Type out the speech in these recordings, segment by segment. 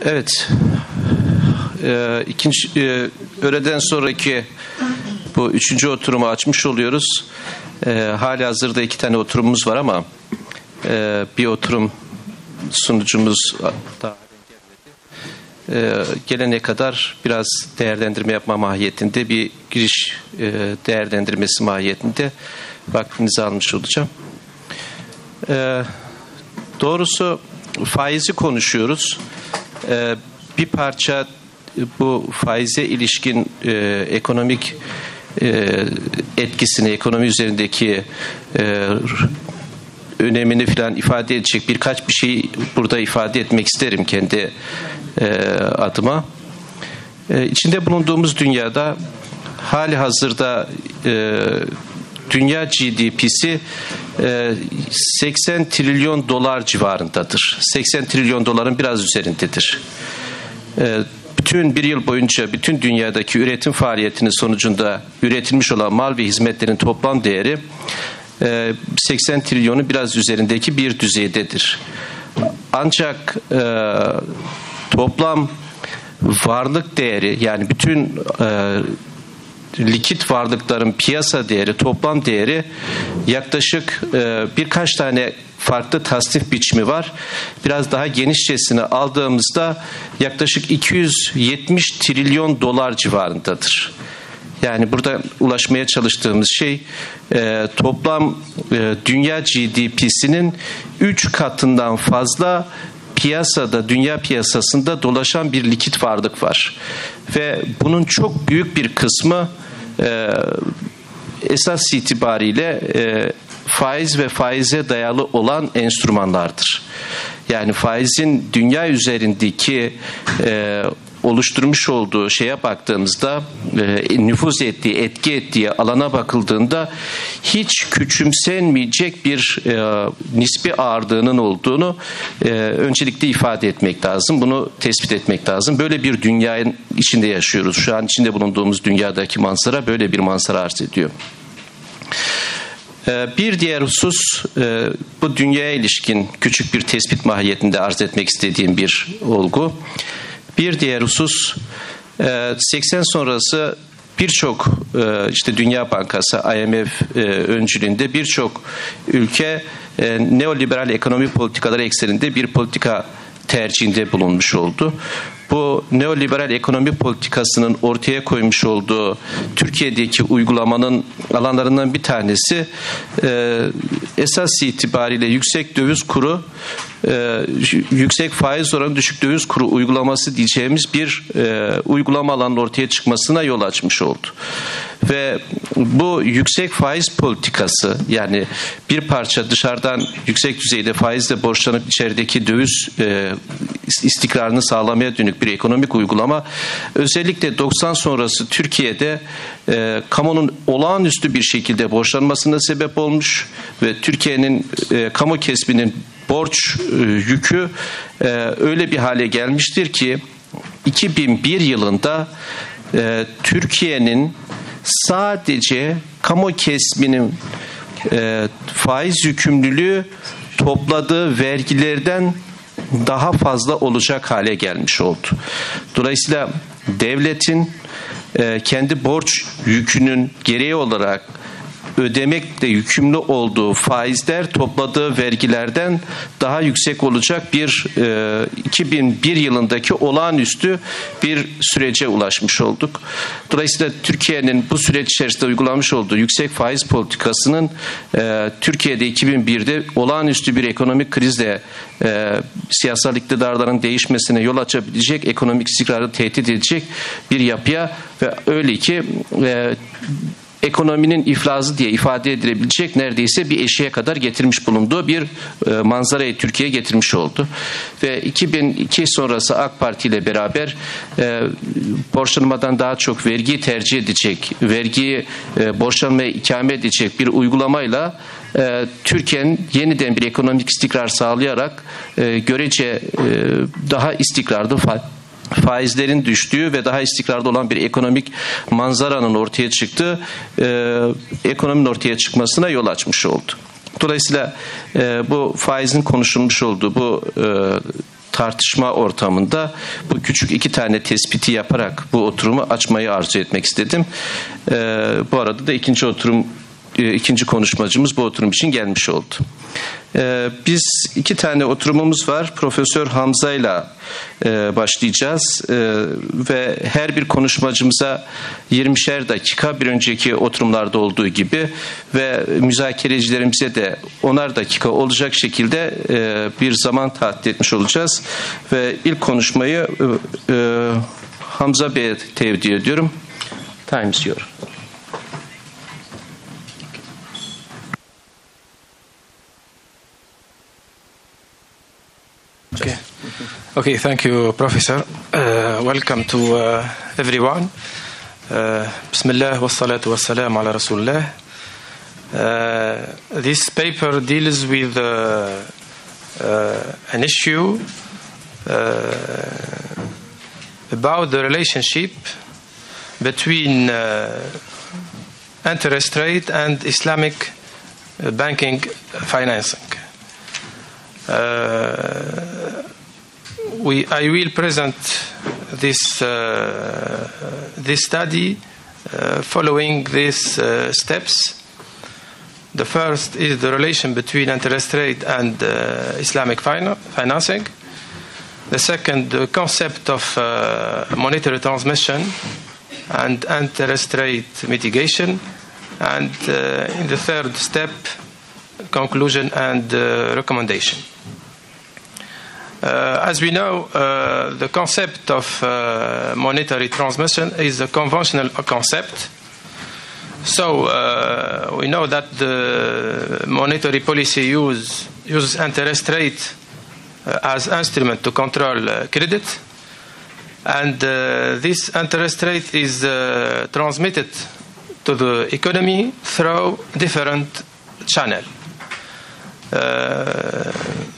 Evet, öğleden sonraki bu 3. oturumu açmış oluyoruz. Halihazırda 2 tane oturumumuz var ama bir oturum sunucumuz daha gelene kadar biraz değerlendirme yapma mahiyetinde, bir giriş değerlendirmesi mahiyetinde vaktinizi almış olacağım. Doğrusu faizi konuşuyoruz. Bir parça bu faize ilişkin ekonomik etkisini, ekonomi üzerindeki önemini falan ifade edecek birkaç bir şey burada ifade etmek isterim kendi adıma. İçinde bulunduğumuz dünyada hali hazırda dünya GDP'si 80 trilyon dolar civarındadır. 80 trilyon doların biraz üzerindedir. Bütün bir yıl boyunca bütün dünyadaki üretim faaliyetinin sonucunda üretilmiş olan mal ve hizmetlerin toplam değeri 80 trilyonu biraz üzerindeki bir düzeydedir. Ancak toplam varlık değeri, yani bütün likit varlıkların piyasa değeri, toplam değeri yaklaşık birkaç tane farklı tasnif biçimi var. Biraz daha genişçesini aldığımızda yaklaşık 270 trilyon dolar civarındadır. Yani burada ulaşmaya çalıştığımız şey toplam dünya GDP'sinin 3 katından fazla piyasada, dünya piyasasında dolaşan bir likit varlık var. Ve bunun çok büyük bir kısmı esas itibariyle faiz ve faize dayalı olan enstrümanlardır. Yani faizin dünya üzerindeki oluşturmuş olduğu şeye baktığımızda, nüfuz ettiği, etki ettiği alana bakıldığında hiç küçümsenmeyecek bir nispi ağırlığının olduğunu öncelikle ifade etmek lazım. Bunu tespit etmek lazım. Böyle bir dünyanın içinde yaşıyoruz. Şu an içinde bulunduğumuz dünyadaki manzara böyle bir manzara arz ediyor. Bir diğer husus, bu dünyaya ilişkin küçük bir tespit mahiyetinde arz etmek istediğim bir olgu. Bir diğer husus, 80 sonrası birçok işte Dünya Bankası, IMF öncülüğünde birçok ülke neoliberal ekonomi politikaları ekseninde bir politika tercihinde bulunmuş oldu. Bu neoliberal ekonomi politikasının ortaya koymuş olduğu Türkiye'deki uygulamanın alanlarından bir tanesi esas itibariyle yüksek döviz kuru, yüksek faiz oranı, düşük döviz kuru uygulaması diyeceğimiz bir uygulama alanının ortaya çıkmasına yol açmış oldu. Ve bu yüksek faiz politikası, yani bir parça dışarıdan yüksek düzeyde faizle borçlanıp içerideki döviz istikrarını sağlamaya dönük bir ekonomik uygulama, özellikle 90 sonrası Türkiye'de kamunun olağanüstü bir şekilde borçlanmasına sebep olmuş ve Türkiye'nin kamu kesbinin borç yükü öyle bir hale gelmiştir ki 2001 yılında Türkiye'nin sadece kamu kesbinin faiz yükümlülüğü topladığı vergilerden daha fazla olacak hale gelmiş oldu. Dolayısıyla devletin kendi borç yükünün gereği olarak ödemekle yükümlü olduğu faizler topladığı vergilerden daha yüksek olacak bir 2001 yılındaki olağanüstü bir sürece ulaşmış olduk. Dolayısıyla Türkiye'nin bu süreç içerisinde uygulamış olduğu yüksek faiz politikasının Türkiye'de 2001'de olağanüstü bir ekonomik krizle siyasal iktidarların değişmesine yol açabilecek, ekonomik istikrarı tehdit edecek bir yapıya ve öyle ki ekonominin iflası diye ifade edilebilecek neredeyse bir eşiğe kadar getirmiş bulunduğu bir manzarayı Türkiye'ye getirmiş oldu. Ve 2002 sonrası AK Parti ile beraber borçlanmadan daha çok vergiyi tercih edecek, vergiyi borçlanmaya ikame edecek bir uygulamayla Türkiye'nin yeniden bir ekonomik istikrar sağlayarak görece daha istikrarlı faizlerin düştüğü ve daha istikrarlı olan bir ekonomik manzaranın ortaya çıktığı, ekonominin ortaya çıkmasına yol açmış oldu. Dolayısıyla bu faizin konuşulmuş olduğu bu tartışma ortamında bu küçük 2 tane tespiti yaparak bu oturumu açmayı arzu etmek istedim. Bu arada da ikinci konuşmacımız bu oturum için gelmiş oldu. Biz 2 tane oturumumuz var. Profesör Hamza ile başlayacağız ve her bir konuşmacımıza 20'şer dakika, bir önceki oturumlarda olduğu gibi, ve müzakerecilerimize de 10'ar dakika olacak şekilde bir zaman tahdit etmiş olacağız. Ve ilk konuşmayı Hamza Bey'e tevdi ediyorum. Time is yours. Okay, thank you, Professor. Welcome to everyone. Bismillah wa salatu wa salam ala Rasulullah. This paper deals with an issue about the relationship between interest rate and Islamic banking financing. I will present this study following these steps. The first is the relation between interest rate and Islamic financing. The second, the concept of monetary transmission and interest rate mitigation. And in the third step, conclusion and recommendation. As we know, the concept of monetary transmission is a conventional concept. So we know that the monetary policy uses interest rate as instrument to control credit, and this interest rate is transmitted to the economy through different channels.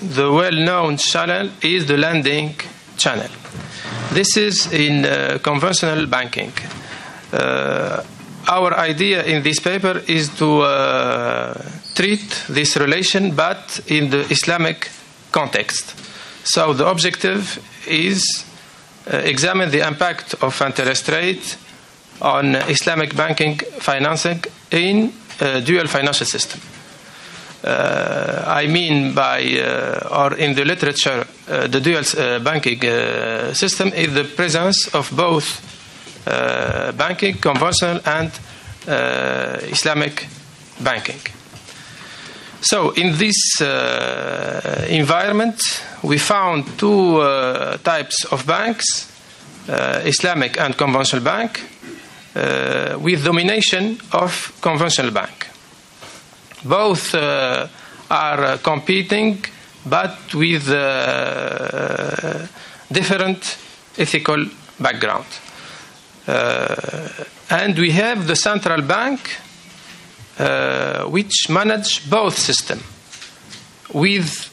The well-known channel is the lending channel. This is in conventional banking. Our idea in this paper is to treat this relation, but in the Islamic context. So the objective is examine the impact of interest rate on Islamic banking financing in a dual financial system. I mean by, or in the literature, the dual banking system is the presence of both banking, conventional and Islamic banking. So in this environment, we found 2 types of banks, Islamic and conventional bank, with domination of conventional bank. Both are competing, but with different ethical background. And we have the central bank, which manage both systems, with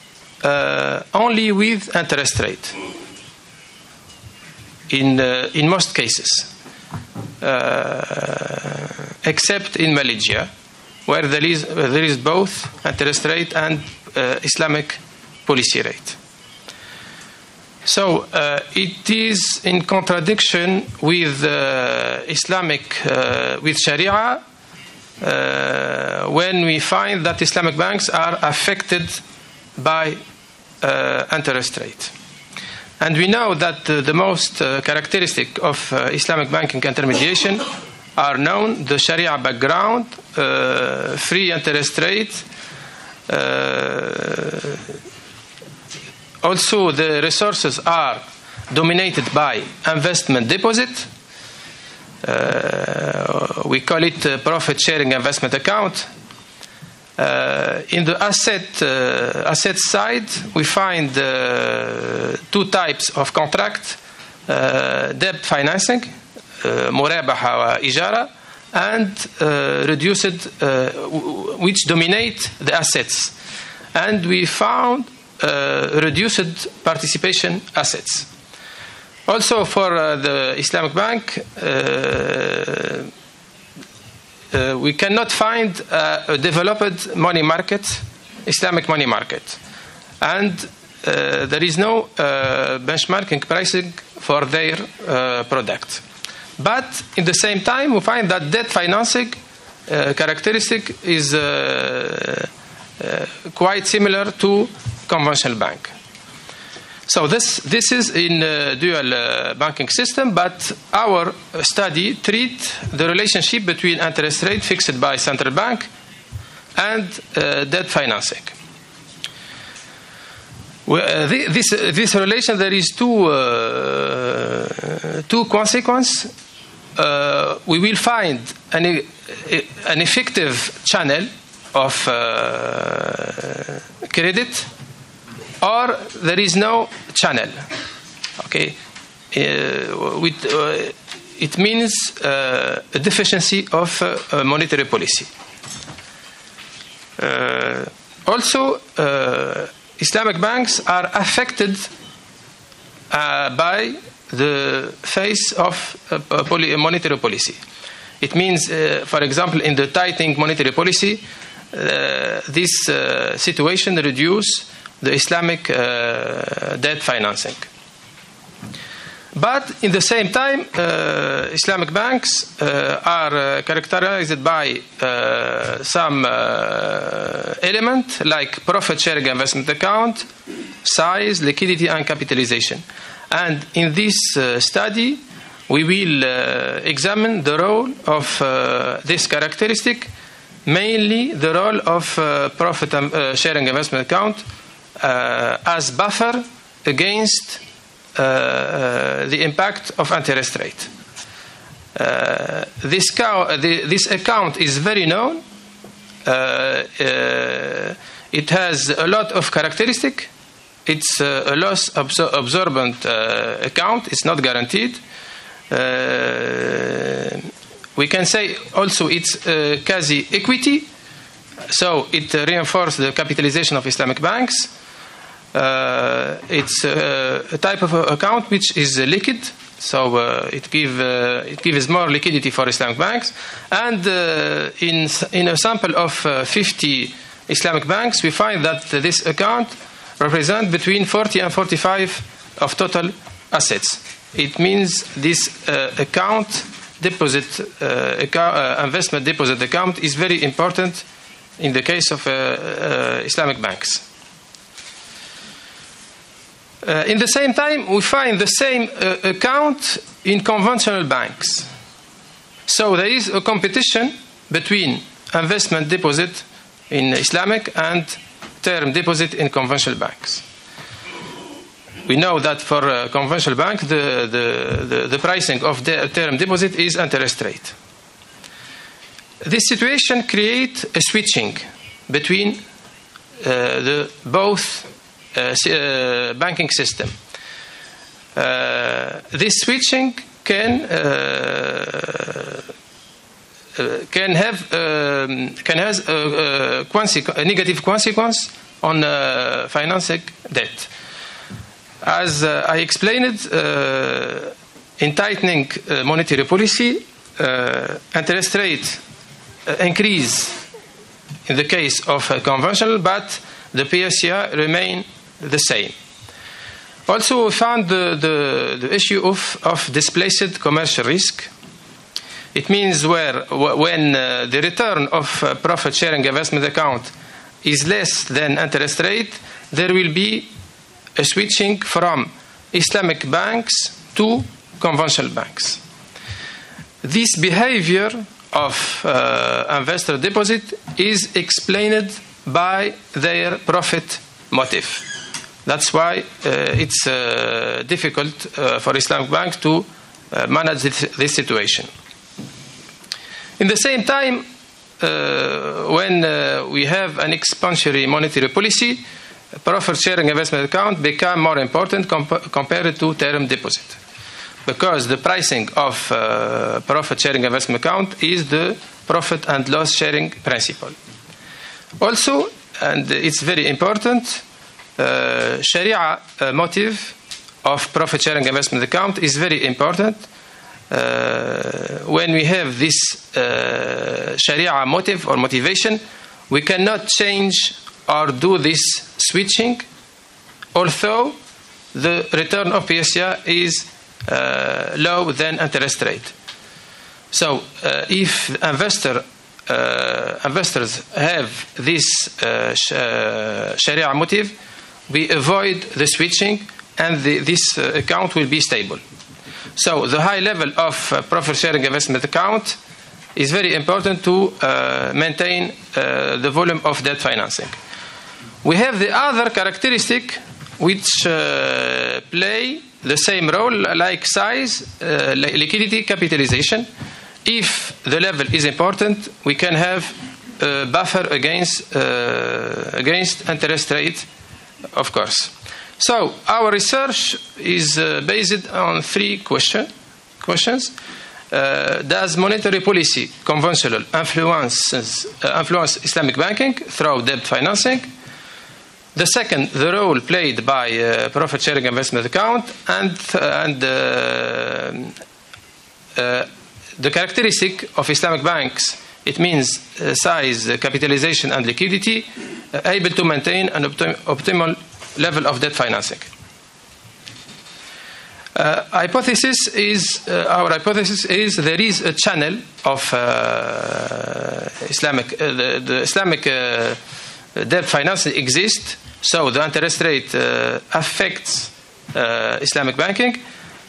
only with interest rate. In most cases, except in Malaysia, where there is both interest rate and Islamic policy rate. So it is in contradiction with Islamic, with Sharia, when we find that Islamic banks are affected by interest rate. And we know that the most characteristic of Islamic banking intermediation are known: the Sharia background, free interest rate, also the resources are dominated by investment deposit. We call it profit sharing investment account. In the asset side, we find 2 types of contract: debt financing, murabaha wa ijara, and reduced, which dominate the assets. And we found reduced participation assets. Also for the Islamic bank, we cannot find a developed money market, Islamic money market. And there is no benchmarking pricing for their product. But in the same time, we find that debt financing characteristic is quite similar to conventional bank. So this is in dual banking system, but our study treat the relationship between interest rate fixed by central bank and debt financing. This relation, there is two consequences. We will find an effective channel of credit, or there is no channel. Okay, it means a deficiency of monetary policy. Also, Islamic banks are affected by the face of monetary policy. It means, for example, in the tightening monetary policy, this situation reduces the Islamic debt financing. But in the same time, Islamic banks are characterized by some element like profit-sharing investment account, size, liquidity, and capitalization. And in this study, we will examine the role of this characteristic, mainly the role of profit-sharing investment account as buffer against the impact of interest rate. This account is very known. It has a lot of characteristics. It's a loss absorbent account. It's not guaranteed. We can say also it's quasi equity, so it reinforces the capitalization of Islamic banks. It's a type of account which is liquid, so it gives more liquidity for Islamic banks. And in a sample of 50 Islamic banks, we find that this account represents between 40 and 45 of total assets. It means this investment deposit account is very important in the case of Islamic banks. In the same time, we find the same account in conventional banks. So there is a competition between investment deposit in Islamic and term deposit in conventional banks. We know that for conventional bank, the pricing of the term deposit is interest rate. This situation creates a switching between both banking system. This switching can have a negative consequence on financing debt. As I explained, in tightening monetary policy, interest rate increase in the case of conventional, but the PSIA remain the same. Also, we found the issue of displaced commercial risk. It means when the return of profit-sharing investment account is less than interest rate, there will be a switching from Islamic banks to conventional banks. This behavior of investor deposit is explained by their profit motive. That's why it's difficult for Islamic banks to manage this situation. In the same time, when we have an expansionary monetary policy, profit-sharing investment account become more important compared to term deposit, because the pricing of profit-sharing investment account is the profit and loss sharing principle. Also, and it's very important, Sharia motive of profit-sharing investment account is very important. When we have this Sharia motive or motivation, we cannot change or do this switching although the return of PSIA is low than interest rate. So if investors have this Sharia motive, we avoid the switching and this account will be stable. So the high level of profit sharing investment account is very important to maintain the volume of debt financing. We have the other characteristic which play the same role like size, liquidity, capitalization. If the level is important, we can have a buffer against interest rate, of course. So our research is based on three questions. Does monetary policy conventional influence Islamic banking through debt financing? The second, the role played by profit sharing investment account and the characteristic of Islamic banks. It means size, capitalization, and liquidity, able to maintain an optimal level of debt financing. Our hypothesis is there is a channel of the Islamic debt financing exists. So the interest rate affects Islamic banking.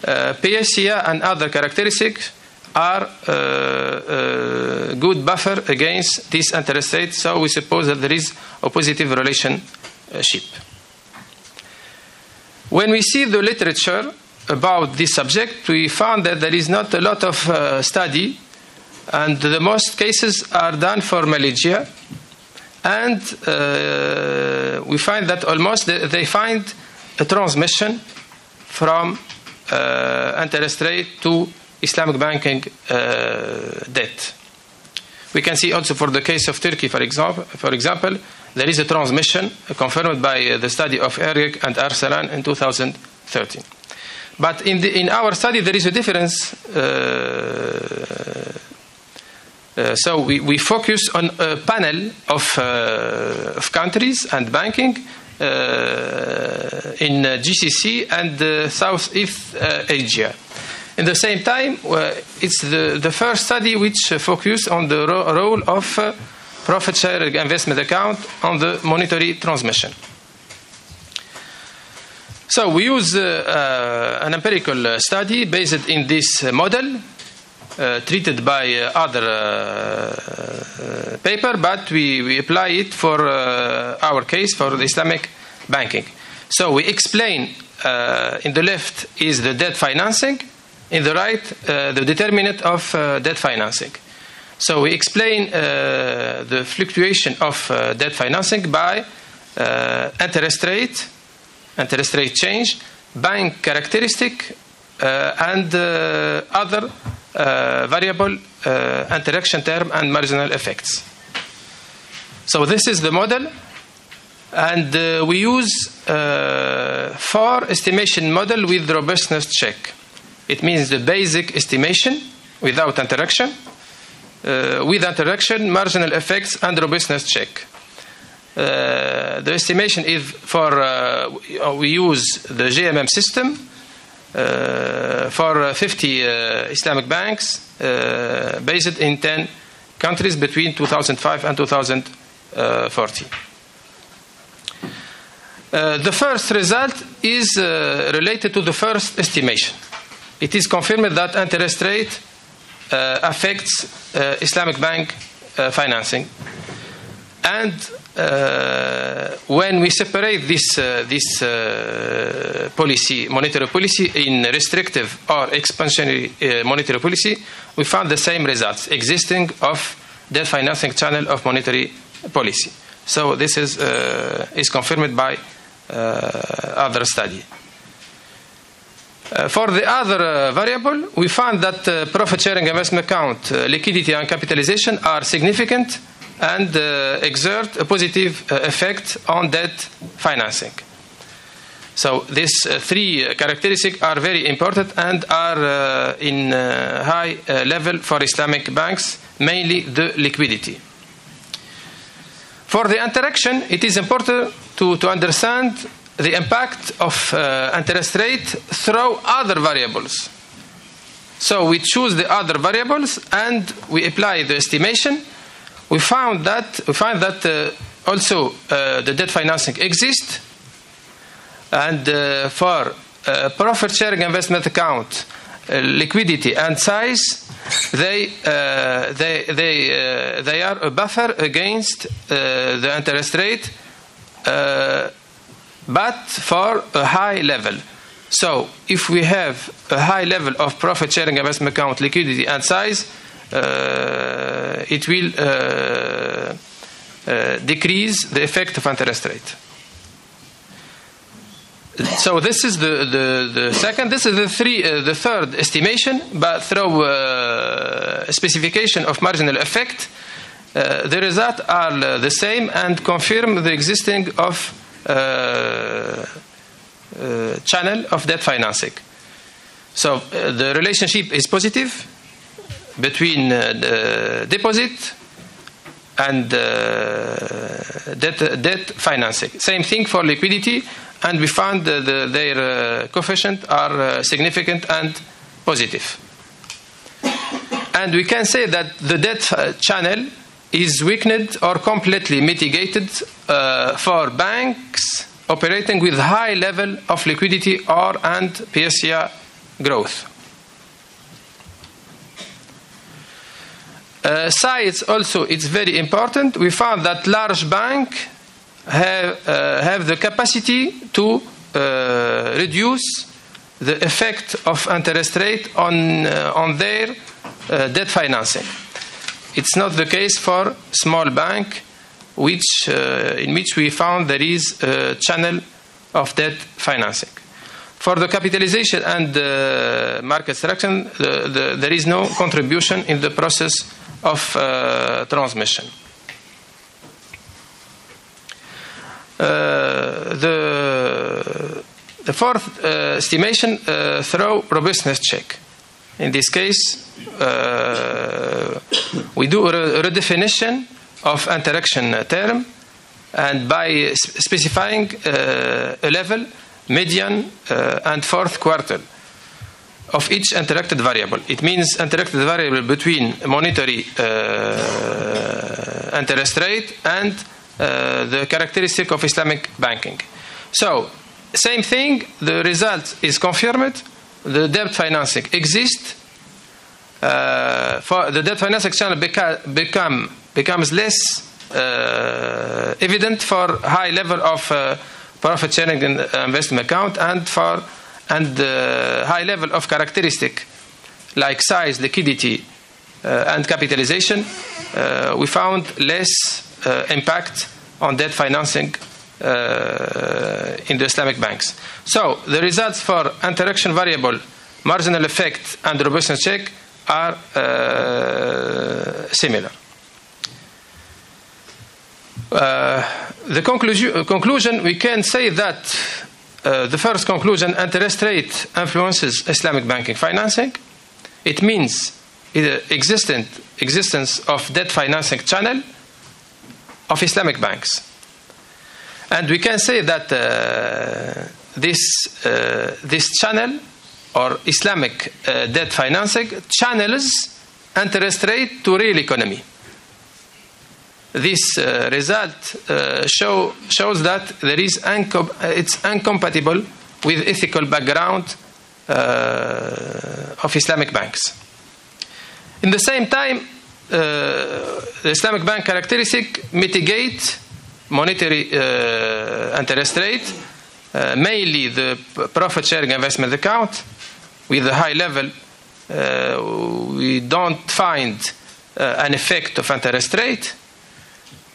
PSIA and other characteristics are a good buffer against this interest rate. So we suppose that there is a positive relationship. When we see the literature about this subject, we found that there is not a lot of study, and the most cases are done for Malaysia. And we find that almost they find a transmission from interest rate to Islamic banking debt. We can see also for the case of Turkey, for example, there is a transmission confirmed by the study of Eric and Arsalan in 2013. But in our study, there is a difference. So we focus on a panel of countries and banking in GCC and Southeast Asia. In the same time, it's the first study which focuses on the role of profit sharing investment account on the monetary transmission. So we use an empirical study based in this model, treated by other paper, but we apply it for our case, for the Islamic banking. So we explain, in the left is the debt financing, in the right the determinant of debt financing. So we explain the fluctuation of debt financing by interest rate change, bank characteristic, and other variable interaction term and marginal effects. So this is the model, and we use 4 estimation model with robustness check. It means the basic estimation without interaction, with interaction, marginal effects, and robustness check. The estimation is for we use the GMM system for 50 Islamic banks based in 10 countries between 2005 and 2014. The first result is related to the first estimation. It is confirmed that interest rate affects Islamic bank financing. And when we separate this policy, monetary policy, in restrictive or expansionary monetary policy, we found the same results existing of debt financing channel of monetary policy. So this is confirmed by other study. For the other variable, we found that profit sharing investment account, liquidity and capitalization are significant and exert a positive effect on debt financing. So these 3 characteristics are very important and are in high level for Islamic banks, mainly the liquidity. For the interaction, it is important to understand the impact of interest rate through other variables. So we choose the other variables and we apply the estimation. We find that also the debt financing exists, and for profit sharing investment account, liquidity and size, they are a buffer against the interest rate, but for a high level. So if we have a high level of profit sharing investment account, liquidity and size, it will decrease the effect of interest rate. So this is the second. This is the third estimation, but through specification of marginal effect, the results are the same and confirm the existing of channel of debt financing. So the relationship is positive between deposit and debt financing. Same thing for liquidity, and we found their coefficient are significant and positive. And we can say that the debt channel is weakened or completely mitigated for banks operating with high level of liquidity and PSIA growth. Size also is very important. We found that large banks have the capacity to reduce the effect of interest rate on their debt financing. It's not the case for small bank, in which we found there is a channel of debt financing. For the capitalization and market structure, there is no contribution in the process of transmission. The fourth estimation through robustness check. In this case, we do a redefinition of interaction term, and by specifying a level, median, and fourth quartile of each interacted variable. It means interacted variable between monetary interest rate and the characteristic of Islamic banking. So, same thing, the result is confirmed. The debt financing exists. For the debt financing channel becomes less evident for high level of profit sharing in investment account and high level of characteristic like size, liquidity, and capitalization. We found less impact on debt financing in the Islamic banks. So the results for interaction variable, marginal effect, and robustness check are similar. The conclusion, we can say that the first conclusion, interest rate influences Islamic banking financing. It means the existence of debt financing channel of Islamic banks. And we can say that this channel or Islamic debt financing channels interest rate to real economy. This result shows that it's incompatible with ethical background of Islamic banks. In the same time, the Islamic bank characteristic mitigate monetary interest rate, mainly the profit sharing investment account with a high level. We don't find an effect of interest rate.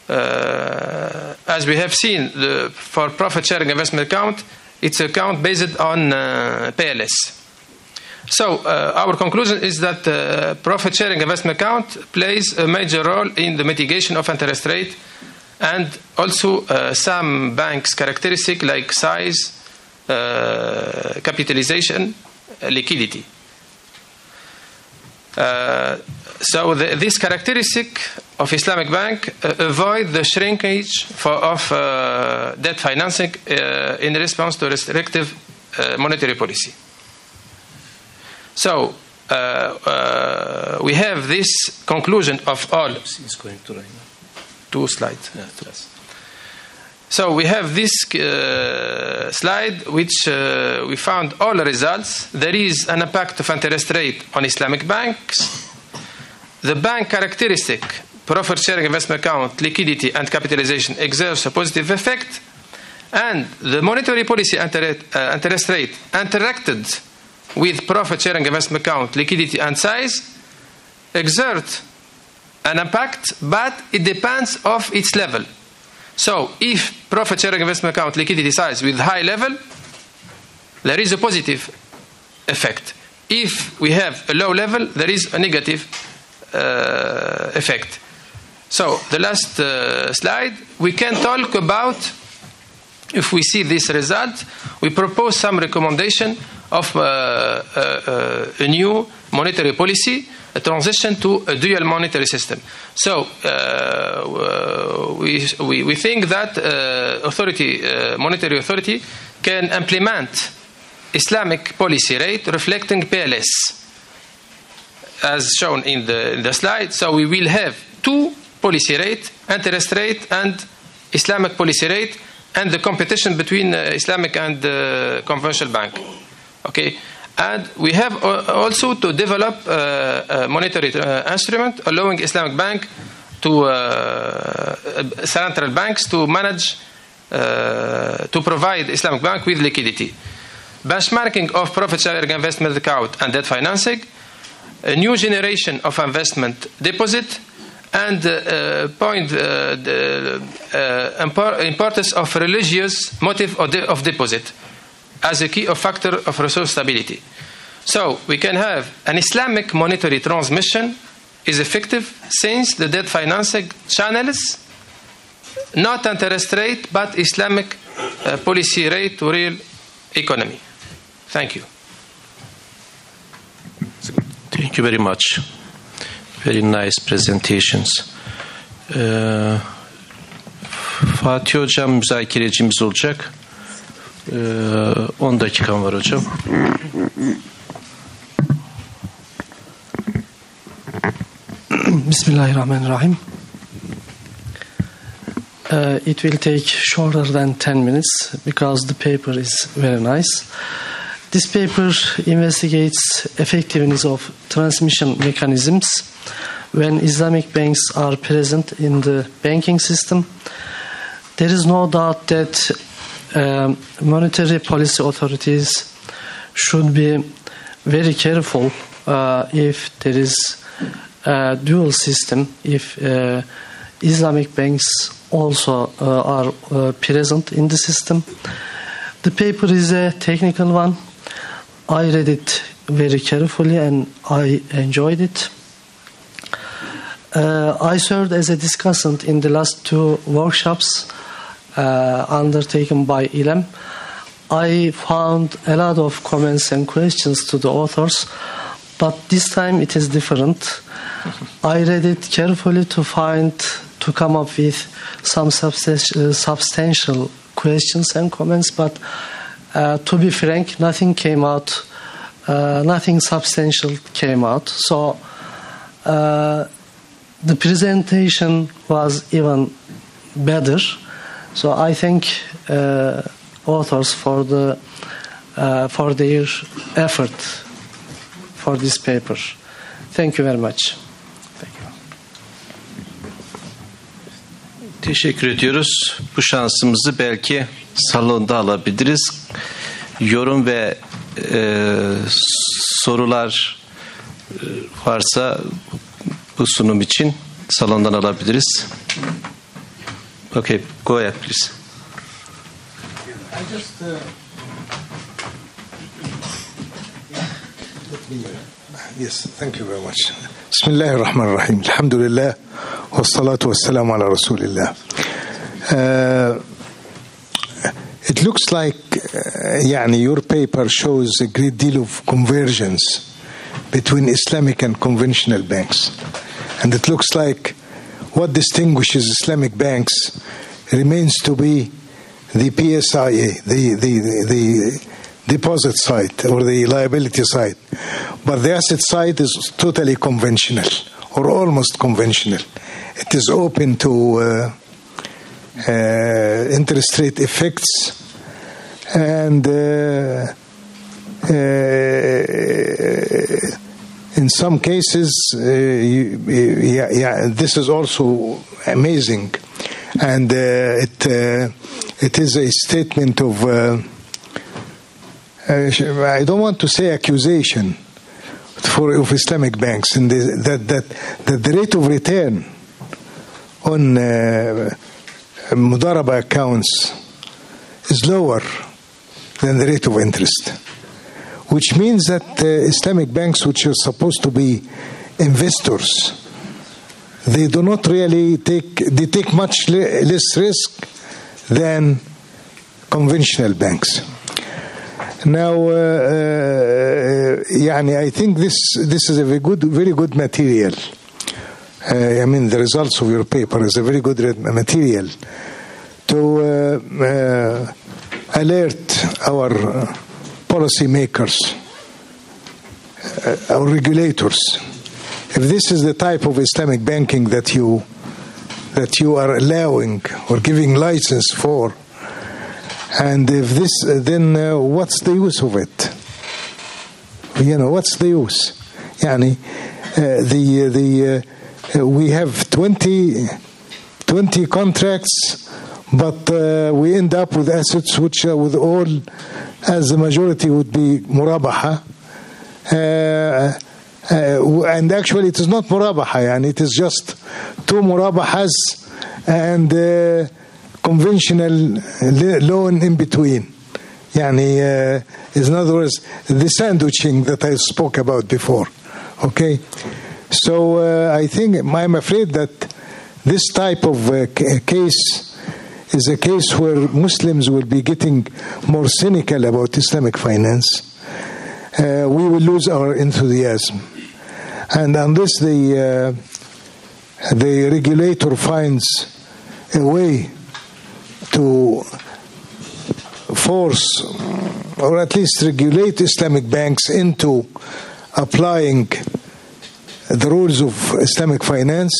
As we have seen, for profit sharing investment account, it's an account based on PLS. So our conclusion is that profit sharing investment account plays a major role in the mitigation of interest rate, and also some banks' characteristic like size, capitalization, liquidity. So this characteristic of Islamic Bank avoid the shrinkage of debt financing in response to restrictive monetary policy. So we have this conclusion of all. It's going to rain. 2 slides. Yeah, yes. So we have this slide which we found all results. There is an impact of interest rate on Islamic banks. The bank characteristic, profit sharing investment account, liquidity and capitalization exerts a positive effect. And the monetary policy interest rate interacted with profit sharing investment account, liquidity and size exert an impact, but it depends of its level. So if profit sharing investment account, liquidity, size with high level, there is a positive effect. If we have a low level, there is a negative effect. So the last slide, we can talk about, if we see this result, we propose some recommendation of a new monetary policy, a transition to a dual monetary system. So we think that monetary authority can implement Islamic policy rate reflecting PLS, as shown in the slide. So we will have 2 policy rate, interest rate and Islamic policy rate, and the competition between Islamic and conventional bank. Okay, and we have also to develop a monetary instrument allowing Islamic bank to central banks to manage to provide Islamic bank with liquidity, benchmarking of profit sharing investment account and debt financing, a new generation of investment deposit, and importance of religious motive of deposit as a key factor of resource stability. So we can have an Islamic monetary transmission is effective since the debt financing channels not interest rate but Islamic policy rate to real economy. Thank you. Thank you very much. Very nice presentations. Fatih Hocam müzakerecimiz olacak. 10 dakikam var hocam. Bismillahirrahmanirrahim. It will take shorter than 10 minutes because the paper is very nice. This paper investigates effectiveness of transmission mechanisms when Islamic banks are present in the banking system. There is no doubt that monetary policy authorities should be very careful if there is a dual system, if Islamic banks also are present in the system. The paper is a technical one. I read it very carefully and I enjoyed it. I served as a discussant in the last 2 workshops undertaken by Hichem. I found a lot of comments and questions to the authors, but this time it is different. I read it carefully to come up with some substantial questions and comments, but to be frank, nothing came out, nothing substantial came out. So the presentation was even better. So I thank authors for their effort for this paper. Thank you very much. Thank you. Teşekkür ediyoruz. Bu şansımızı belki salonda alabiliriz. Yorum ve sorular varsa bu sunum için salondan alabiliriz. Okay, go ahead, please. Yes, thank you very much. Bismillahirrahmanirrahim. Alhamdulillah. Wassalatu wassalamu ala Rasulillah. It looks like your paper shows a great deal of convergence between Islamic and conventional banks. And it looks like what distinguishes Islamic banks remains to be the PSIA, the deposit side or the liability side. But the asset side is totally conventional or almost conventional. It is open to interest rate effects, and in some cases, this is also amazing, and it is a statement of I don't want to say accusation of Islamic banks, and that the rate of return on Mudaraba accounts is lower than the rate of interest, which means that Islamic banks, which are supposed to be investors, they do not really take much less risk than conventional banks. Now, I think this is a very good material. I mean, the results of your paper is a very good material to alert our policymakers, our regulators. If this is the type of Islamic banking that you are allowing or giving license for, and if this, then what's the use of it? What's the use? We have 20 contracts, but we end up with assets which with all, as the majority would be murabaha, and actually it is not murabaha, and it is just two murabahas and conventional loan in between. In other words, the sandwiching that I spoke about before. Okay, so I'm afraid that this type of case is a case where Muslims will be getting more cynical about Islamic finance. We will lose our enthusiasm, and unless the regulator finds a way to force or at least regulate Islamic banks into applying the rules of Islamic finance,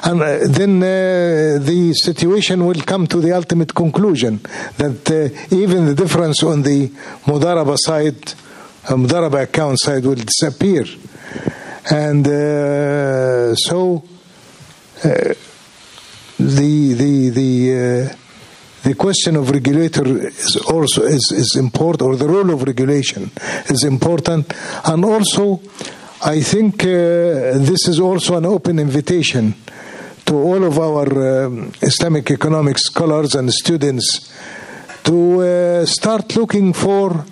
and then the situation will come to the ultimate conclusion that even the difference on the Mudaraba side, Mudaraba account side, will disappear. And so the question of regulator is also is important, or the role of regulation is important, and also I think this is also an open invitation to all of our Islamic economic scholars and students to start looking for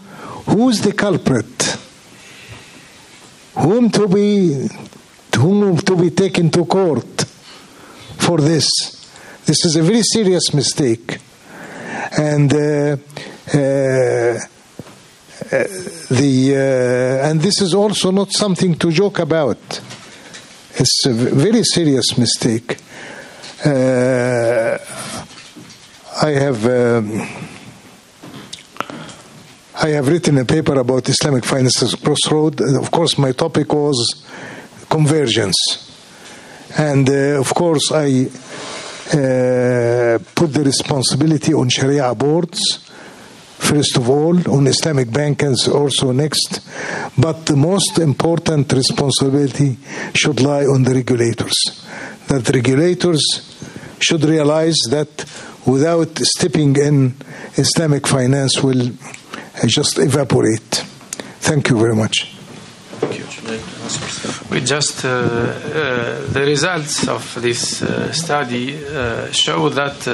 who's the culprit, whom to be taken to court for this. This is a very serious mistake, and and this is also not something to joke about. It's a very serious mistake. I have written a paper about Islamic finance as a crossroad. Of course, my topic was convergence, and of course I put the responsibility on Sharia boards, first of all, on Islamic bankers also next, but the most important responsibility should lie on the regulators. That regulators should realize that without stepping in, Islamic finance will just evaporate. Thank you very much. We just the results of this study show that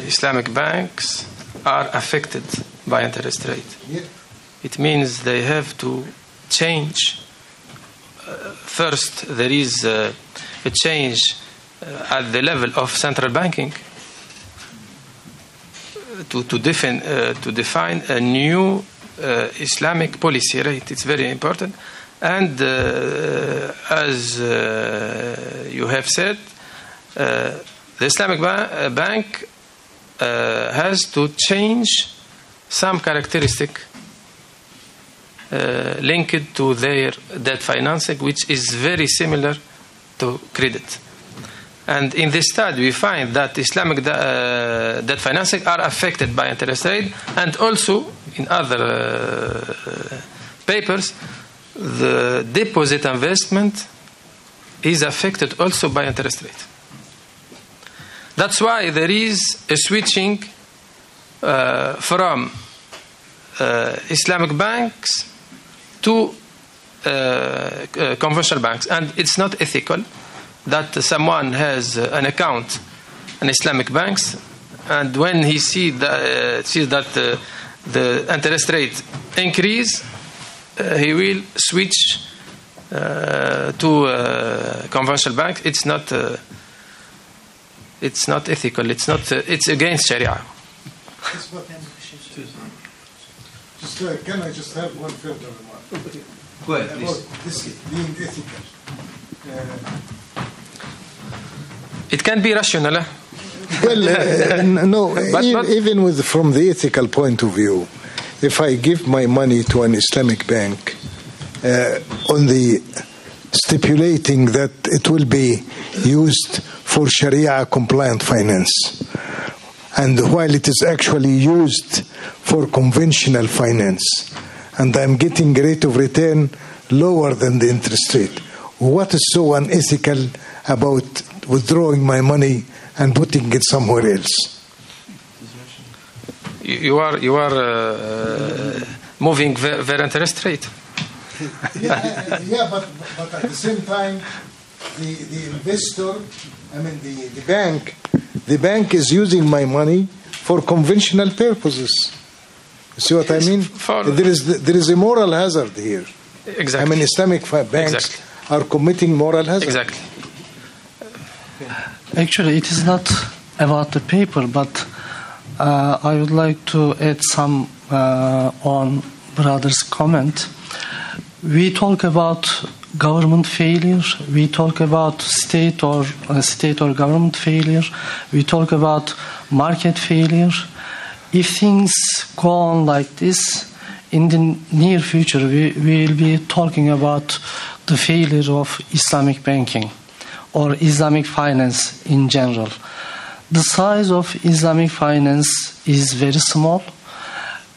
Islamic banks are affected by interest rate. Yeah. It means they have to change. First, there is a change at the level of central banking to define a new Islamic policy rate. It's very important. And as you have said, the Islamic Bank has to change some characteristic linked to their debt financing, which is very similar to credit. And in this study, we find that Islamic debt financing are affected by interest rate, and also in other papers, the deposit investment is affected also by interest rate. That's why there is a switching from Islamic banks to conventional banks, and it's not ethical that someone has an account in Islamic banks, and when he sees that the interest rate increase, he will switch to conventional bank. It's not ethical. It's against Sharia. Can I just have one further remark? Go ahead, please. About this being ethical. It can be rational. Well, no, even from the ethical point of view, if I give my money to an Islamic bank on the stipulating that it will be used for Sharia compliant finance, and while it is actually used for conventional finance, and I'm getting a rate of return lower than the interest rate, what is so unethical about withdrawing my money and putting it somewhere else? You are moving their interest rate. Yeah, but at the same time, the investor, the bank is using my money for conventional purposes. You see what I mean? There is a moral hazard here. Exactly. Islamic banks are committing moral hazard. Exactly. Actually, it is not about the paper, but I would like to add some on brother's comment. We talk about government failure. We talk about state or government failure. We talk about market failure. If things go on like this, in the near future, we will be talking about the failure of Islamic banking or Islamic finance in general. The size of Islamic finance is very small,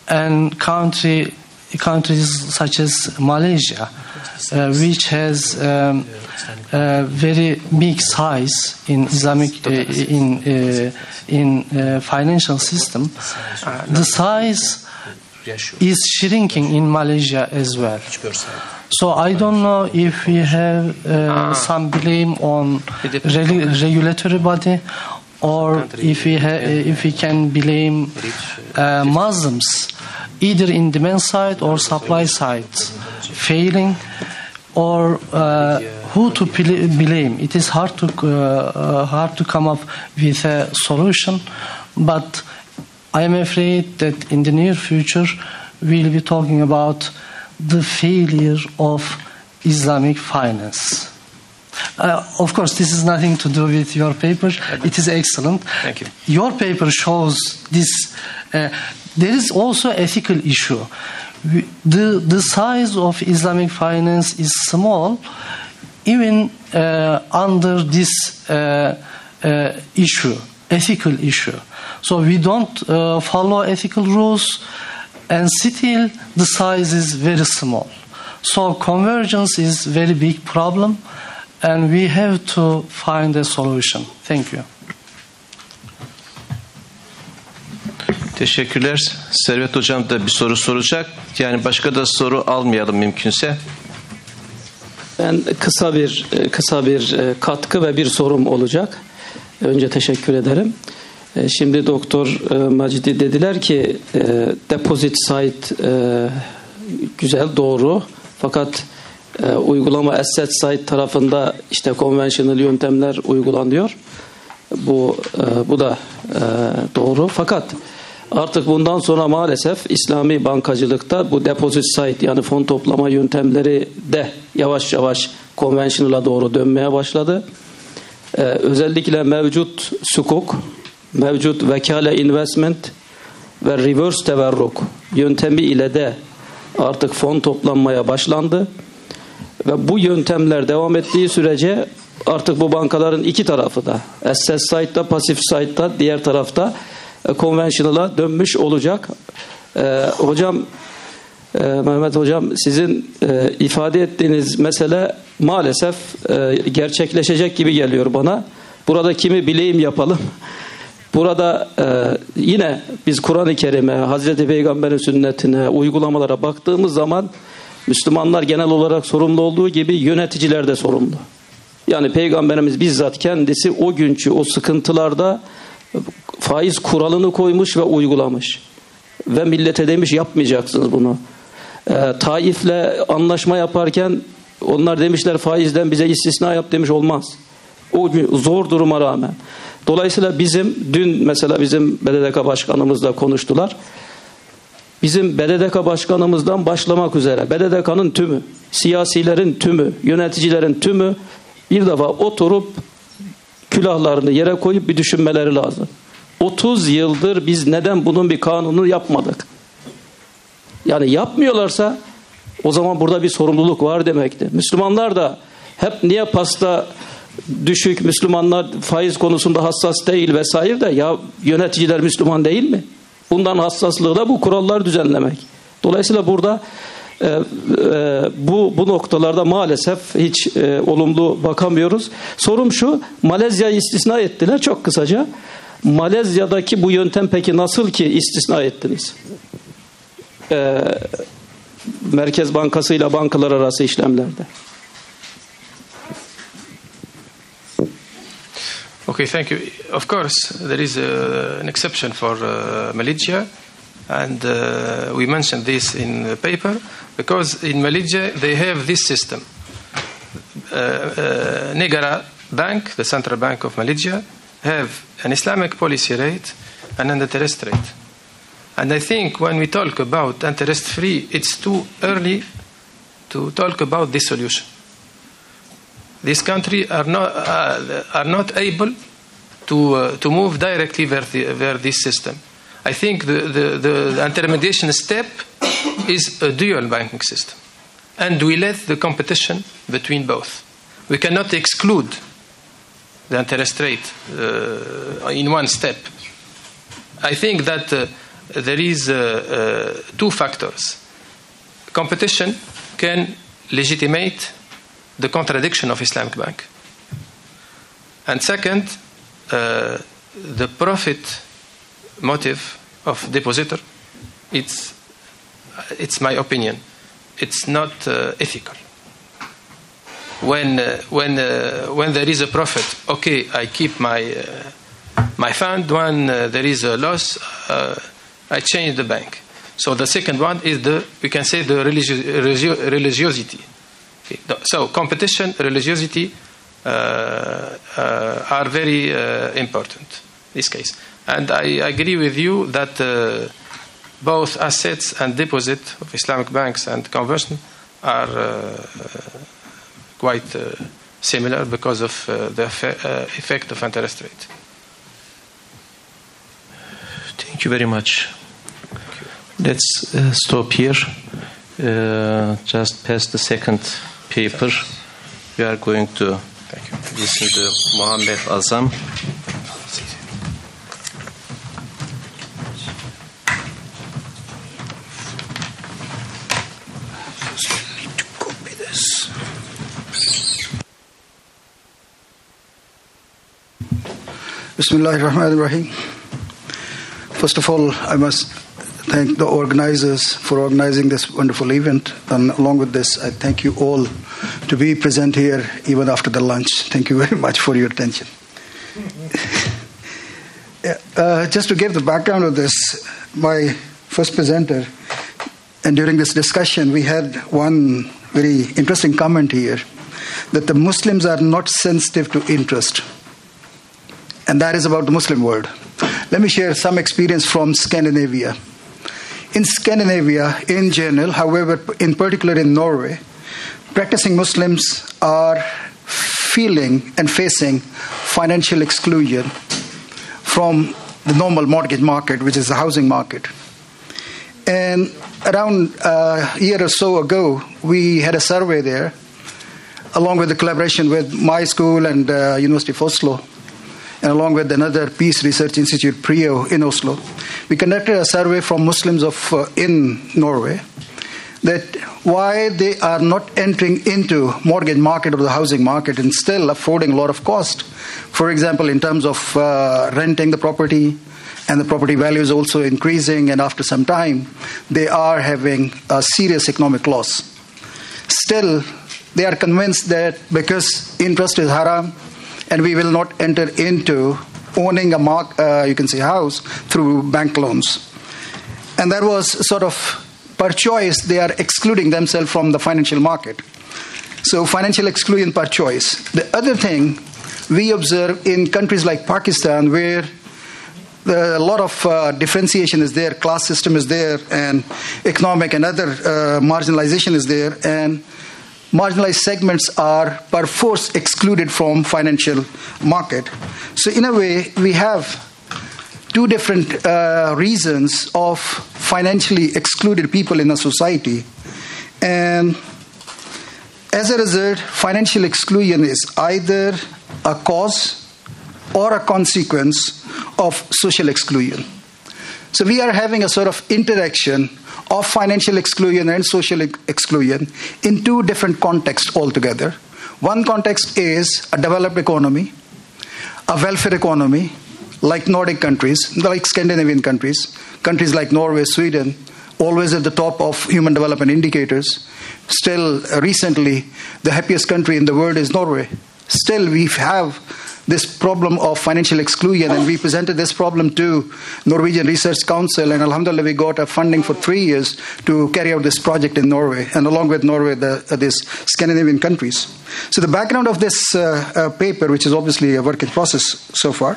and countries such as Malaysia, which has very big size in Islamic in financial system, the size is shrinking in Malaysia as well. So I don't know if we have some blame on regulatory body, or if we can blame Muslims either in demand side or supply side failing, or who to blame. It is hard to come up with a solution, but I am afraid that in the near future we will be talking about the failure of Islamic finance. Of course, this is nothing to do with your paper. It is excellent. Thank you. Your paper shows this. There is also an ethical issue. The size of Islamic finance is small, even under this issue, ethical issue. So we don't follow ethical rules, and still the size is very small. So convergence is very big problem, and we have to find a solution. Thank you. Teşekkürler. Servet Hocam da bir soru soracak. Yani başka da soru almayalım mümkünse. Ben kısa bir katkı ve bir sorum olacak. Önce teşekkür ederim. Şimdi Doktor Macidi dediler ki deposit site güzel, doğru. Fakat uygulama asset site tarafında işte konvansiyonel yöntemler uygulanıyor. Bu da doğru. Fakat Artık bundan sonra maalesef İslami bankacılıkta bu deposit site yani fon toplama yöntemleri de yavaş yavaş conventional'a doğru dönmeye başladı. Özellikle mevcut sukuk, mevcut vekale investment ve reverse teverruk yöntemi ile de artık fon toplanmaya başlandı. Ve bu yöntemler devam ettiği sürece artık bu bankaların iki tarafı da asset side'da, pasif side'da, diğer tarafta conventional'a dönmüş olacak. Hocam, Mehmet Hocam, sizin ifade ettiğiniz mesele maalesef gerçekleşecek gibi geliyor bana. Burada kimi bileyim yapalım. Burada yine biz Kur'an-ı Kerim'e, Hazreti Peygamber'in sünnetine, uygulamalara baktığımız zaman Müslümanlar genel olarak sorumlu olduğu gibi yöneticiler de sorumlu. Yani Peygamberimiz bizzat kendisi o günkü o sıkıntılarda faiz kuralını koymuş ve uygulamış. Ve millete demiş yapmayacaksınız bunu. Taif'le anlaşma yaparken onlar demişler faizden bize istisna yap demiş, olmaz. O gün zor duruma rağmen. Dolayısıyla dün mesela bizim BDDK başkanımızla konuştular. Bizim BDDK başkanımızdan başlamak üzere BDDK'nın tümü, siyasilerin tümü, yöneticilerin tümü bir defa oturup külahlarını yere koyup bir düşünmeleri lazım. 30 yıldır biz neden bunun bir kanunu yapmadık? Yani yapmıyorlarsa o zaman burada bir sorumluluk var demektir. Müslümanlar da hep niye pasta düşük, Müslümanlar faiz konusunda hassas değil vesaire de ya yöneticiler Müslüman değil mi? Bundan hassaslığı da bu kurallar düzenlemek. Dolayısıyla burada bu noktalarda maalesef hiç olumlu bakamıyoruz. Sorum şu, Malezya'yı istisna ettiler çok kısaca. Malezya'daki bu yöntem peki nasıl ki istisna ettiniz? Merkez Bankası ile bankalar arası işlemlerde. Okay, thank you. Of course, there is an exception for Malaysia, and we mentioned this in the paper, because in Malaysia they have this system. Negara Bank, the central bank of Malaysia, have an Islamic policy rate and an interest rate. And I think when we talk about interest free, it's too early to talk about this solution. This country are not able to move directly where this system. I think the intermediation step is a dual banking system, and we let the competition between both. We cannot exclude the interest rate in one step. I think that there is two factors. Competition can legitimate the contradiction of Islamic Bank. And second, the profit motive of depositor, it's my opinion, it's not ethical. When there is a profit, okay, I keep my fund. When there is a loss, I change the bank. So the second one is we can say the religiosity. Okay. So competition, religiosity are very important in this case. And I agree with you that both assets and deposit of Islamic banks and conversion are quite similar because of the effect of interest rate. Thank you very much. Let's stop here. Just pass the second paper. We are going to listen to Muhammed Azam. Bismillahirrahmanirrahim. First of all, I must thank the organizers for organizing this wonderful event, and along with this, I thank you all to be present here even after the lunch. Thank you very much for your attention. Just to give the background of this, my first presenter, and during this discussion, we had one very interesting comment here, that the Muslims are not sensitive to interest. And that is about the Muslim world. let me share some experience from Scandinavia. In Scandinavia, in general, however, in particular in Norway, practicing Muslims are feeling and facing financial exclusion from the normal mortgage market, which is the housing market. And around a year or so ago, we had a survey there, along with the collaboration with my school and University of Oslo, and along with another Peace Research Institute, PRIO, in Oslo. We conducted a survey from Muslims in Norway that why they are not entering into mortgage market or the housing market and still affording a lot of cost. For example, in terms of renting the property, and the property value is also increasing, and after some time, they are having a serious economic loss. Still, they are convinced that because interest is haram, and we will not enter into owning a house through bank loans. And that was sort of per choice, they are excluding themselves from the financial market. So financial exclusion per choice. The other thing we observe in countries like Pakistan, where a lot of differentiation is there, class system is there, and economic and other marginalization is there, and marginalized segments are per force excluded from financial market. So in a way, we have two different reasons of financially excluded people in a society. And as a result, financial exclusion is either a cause or a consequence of social exclusion. So we are having a sort of interaction of financial exclusion and social exclusion in two different contexts altogether. One context is a developed economy, a welfare economy, like Nordic countries, like Scandinavian countries, countries like Norway, Sweden, always at the top of human development indicators. Still, recently, the happiest country in the world is Norway. Still, we have this problem of financial exclusion, and we presented this problem to Norwegian Research Council, and alhamdulillah, we got a funding for 3 years to carry out this project in Norway, and along with Norway, these Scandinavian countries. So the background of this paper, which is obviously a work in process so far,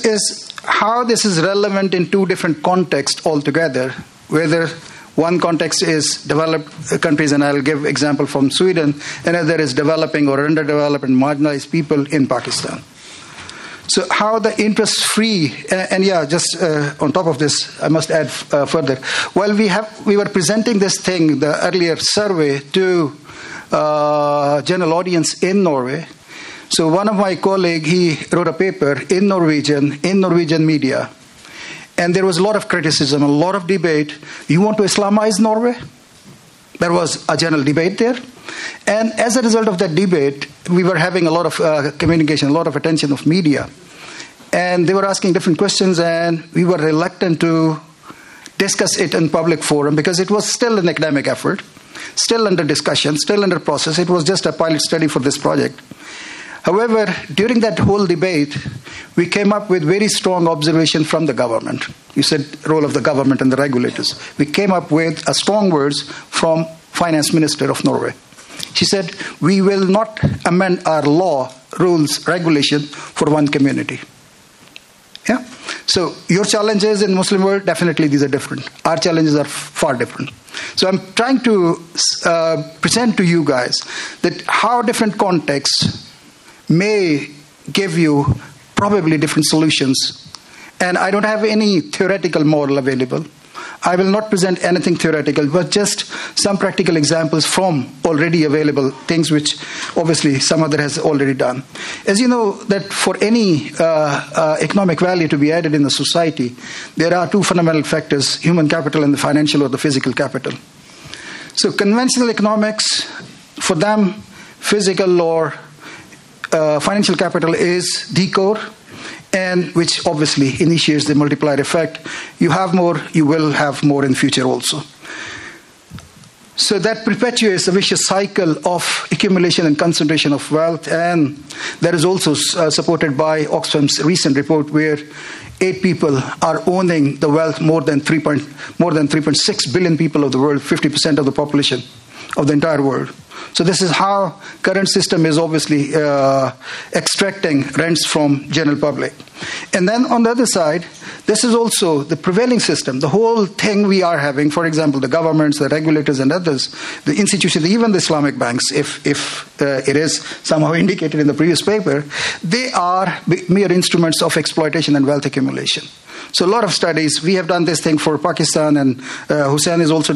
is how this is relevant in two different contexts altogether, whether one context is developed countries, and I'll give example from Sweden, another is developing or underdeveloped and marginalized people in Pakistan. So how the interest-free, just on top of this, I must add further. While we were presenting this thing, the earlier survey, to general audience in Norway, so one of my colleagues, he wrote a paper in Norwegian media. And there was a lot of criticism, a lot of debate. You want to Islamize Norway? There was a general debate there. And as a result of that debate, we were having a lot of communication, a lot of attention of media. And they were asking different questions, and we were reluctant to discuss it in public forum because it was still an academic effort, still under discussion, still under process. It was just a pilot study for this project. However, during that whole debate, we came up with very strong observation from the government. You said role of the government and the regulators. We came up with strong words from Finance Minister of Norway. She said, we will not amend our law, rules, regulation for one community. Yeah. So your challenges in Muslim world, definitely these are different. Our challenges are far different. So I'm trying to present to you guys that how different contexts may give you probably different solutions. And I don't have any theoretical model available. I will not present anything theoretical, but just some practical examples from already available things which obviously some other has already done. As you know, that for any economic value to be added in the society, there are two fundamental factors, human capital and the financial or the physical capital. So conventional economics, for them, physical or financial capital is the core, and which obviously initiates the multiplier effect. You have more, you will have more in the future also. So that perpetuates a vicious cycle of accumulation and concentration of wealth, and that is also supported by Oxfam's recent report, where 8 people are owning the wealth more than 3.6 billion people of the world, 50% of the population of the entire world. So this is how current system is obviously extracting rents from general public. And then on the other side, this is also the prevailing system. The whole thing we are having, for example, the governments, the regulators and others, the institutions, even the Islamic banks, if it is somehow indicated in the previous paper, they are mere instruments of exploitation and wealth accumulation. So a lot of studies, we have done this thing for Pakistan, and Hussein is also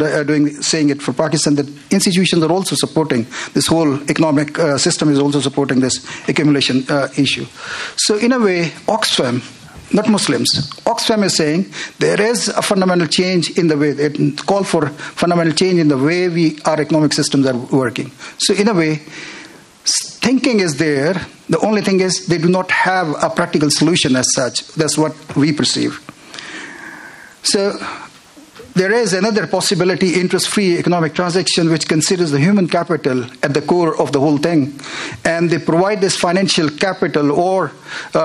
saying it for Pakistan, that institutions are also supporting this whole economic system is also supporting this accumulation issue. So in a way, Oxfam, not Muslims, Oxfam is saying there is a fundamental change in the way, it called for fundamental change in the way our economic systems are working. So in a way, thinking is there. The only thing is they do not have a practical solution as such. That's what we perceive. So there is another possibility, interest-free economic transaction, which considers the human capital at the core of the whole thing. And they provide this financial capital or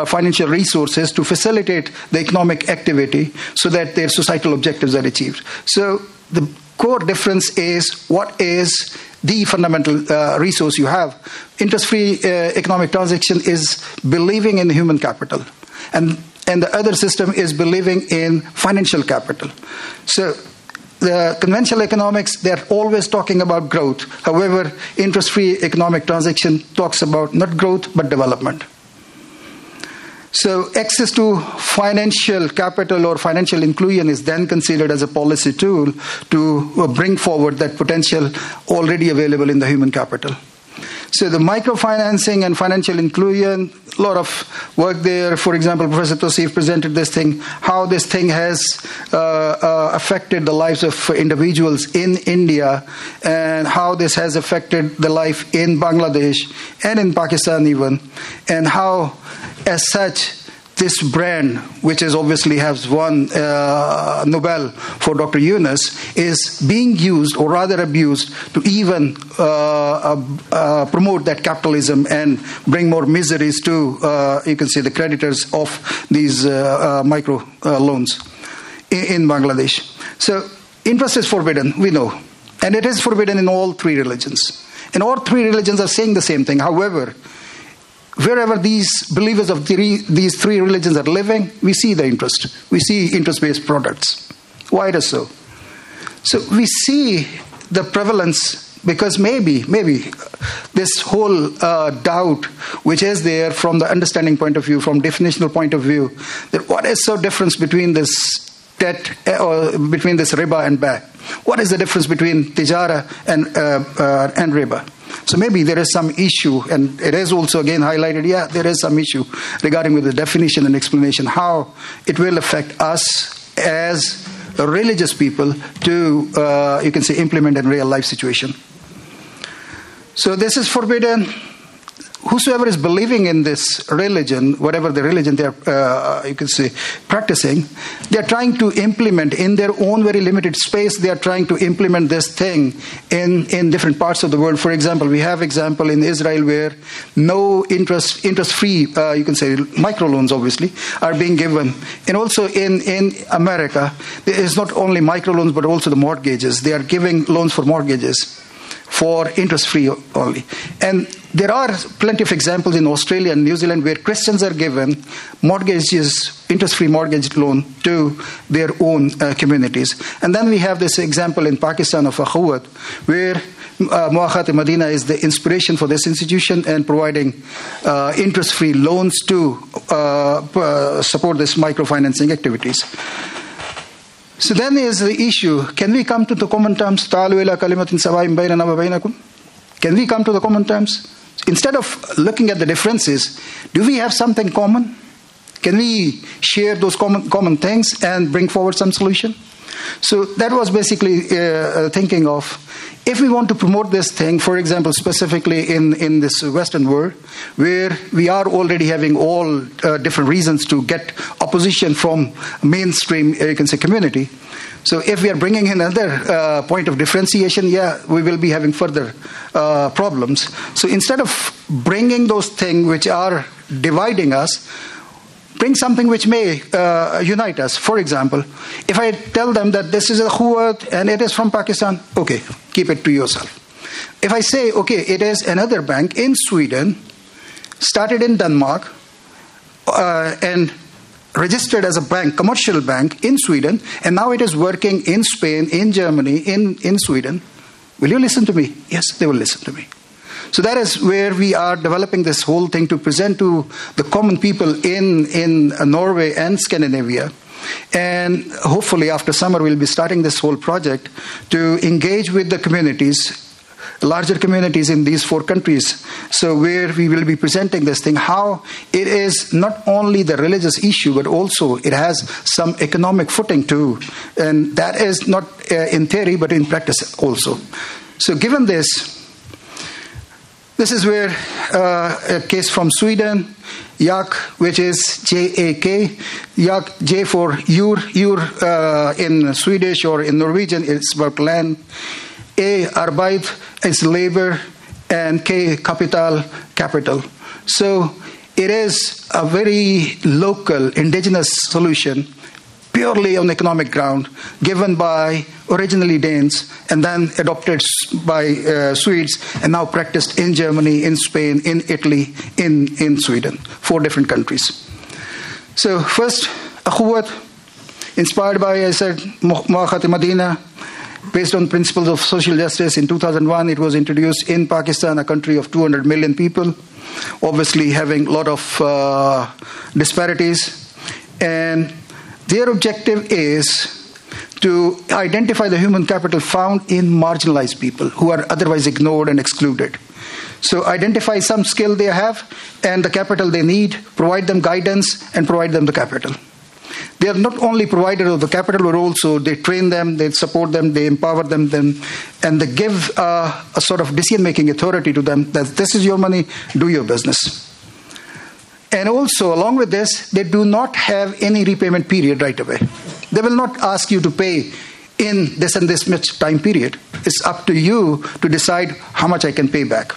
financial resources to facilitate the economic activity so that their societal objectives are achieved. So the core difference is what is the fundamental resource you have. Interest-free economic transaction is believing in human capital. And the other system is believing in financial capital. So the conventional economics, they're always talking about growth. However, interest-free economic transaction talks about not growth, but development. So access to financial capital or financial inclusion is then considered as a policy tool to bring forward that potential already available in the human capital. So the microfinancing and financial inclusion, a lot of work there. For example, Professor Tosif presented this thing, how this thing has affected the lives of individuals in India, and how this has affected the life in Bangladesh and in Pakistan even, and how, as such, this brand, which is obviously has won Nobel for Dr. Yunus, is being used or rather abused to even promote that capitalism and bring more miseries to, you can say, the creditors of these micro loans in Bangladesh. So interest is forbidden, we know. And it is forbidden in all three religions. And all three religions are saying the same thing. However, wherever these believers of these three religions are living, we see the interest. We see interest-based products. Why it is so? So we see the prevalence because maybe this whole doubt which is there from the understanding point of view, from definitional point of view, that what is so difference between this debt or between this riba and ba? What is the difference between tijara and riba? So maybe there is some issue, and it is also again highlighted, there is some issue regarding with the definition and explanation, how it will affect us as religious people to, you can say, implement in real life situation. So this is forbidden. Whosoever is believing in this religion, whatever the religion they are, you can say, practicing, they are trying to implement in their own very limited space. They are trying to implement this thing in different parts of the world. For example, we have example in Israel where no interest-free, you can say, microloans obviously are being given, and also in America, there is not only microloans but also the mortgages. They are giving loans for mortgages for interest-free only. And there are plenty of examples in Australia and New Zealand where Christians are given mortgages, interest-free mortgage loan to their own communities. And then we have this example in Pakistan of Akhuwat, where Muakhat-e-Madina is the inspiration for this institution and providing interest-free loans to support this microfinancing activities. So then is the issue, can we come to the common terms? Can we come to the common terms? Instead of looking at the differences, do we have something common? Can we share those common things and bring forward some solution? So that was basically thinking of, if we want to promote this thing, for example, specifically in this Western world, where we are already having all different reasons to get opposition from mainstream, you can say, community. So if we are bringing in another point of differentiation, we will be having further problems. So instead of bringing those things which are dividing us, bring something which may unite us. For example, if I tell them that this is a khuwat and it is from Pakistan, okay, keep it to yourself. If I say, okay, it is another bank in Sweden, started in Denmark, and registered as a bank, commercial bank in Sweden, and now it is working in Spain, in Germany, in Sweden, will you listen to me? Yes, they will listen to me. So that is where we are developing this whole thing to present to the common people in Norway and Scandinavia. And hopefully after summer we'll be starting this whole project to engage with the communities, larger communities in these 4 countries. So where we will be presenting this thing, how it is not only the religious issue, but also it has some economic footing too. And that is not in theory, but in practice also. So given this is where a case from Sweden, JAK, which is J-A-K, JAK, J for Jur in Swedish or in Norwegian, it's about land. A, Arbeid, is labor, and K, capital. So it is a very local, indigenous solution, purely on economic ground, given by originally Danes and then adopted by Swedes and now practiced in Germany, in Spain, in Italy, in Sweden, 4 different countries. So first, Akhuwat, inspired by, I said, Mu'akhat Madina, based on principles of social justice. In 2001, it was introduced in Pakistan, a country of 200 million people, obviously having a lot of disparities. And their objective is to identify the human capital found in marginalized people who are otherwise ignored and excluded. So identify some skill they have and the capital they need, provide them guidance, and provide them the capital. They are not only providers of the capital, but also they train them, they support them, they empower them, and they give a sort of decision-making authority to them that this is your money, do your business. And also, along with this, they do not have any repayment period right away. They will not ask you to pay in this and this much time period. It's up to you to decide how much I can pay back.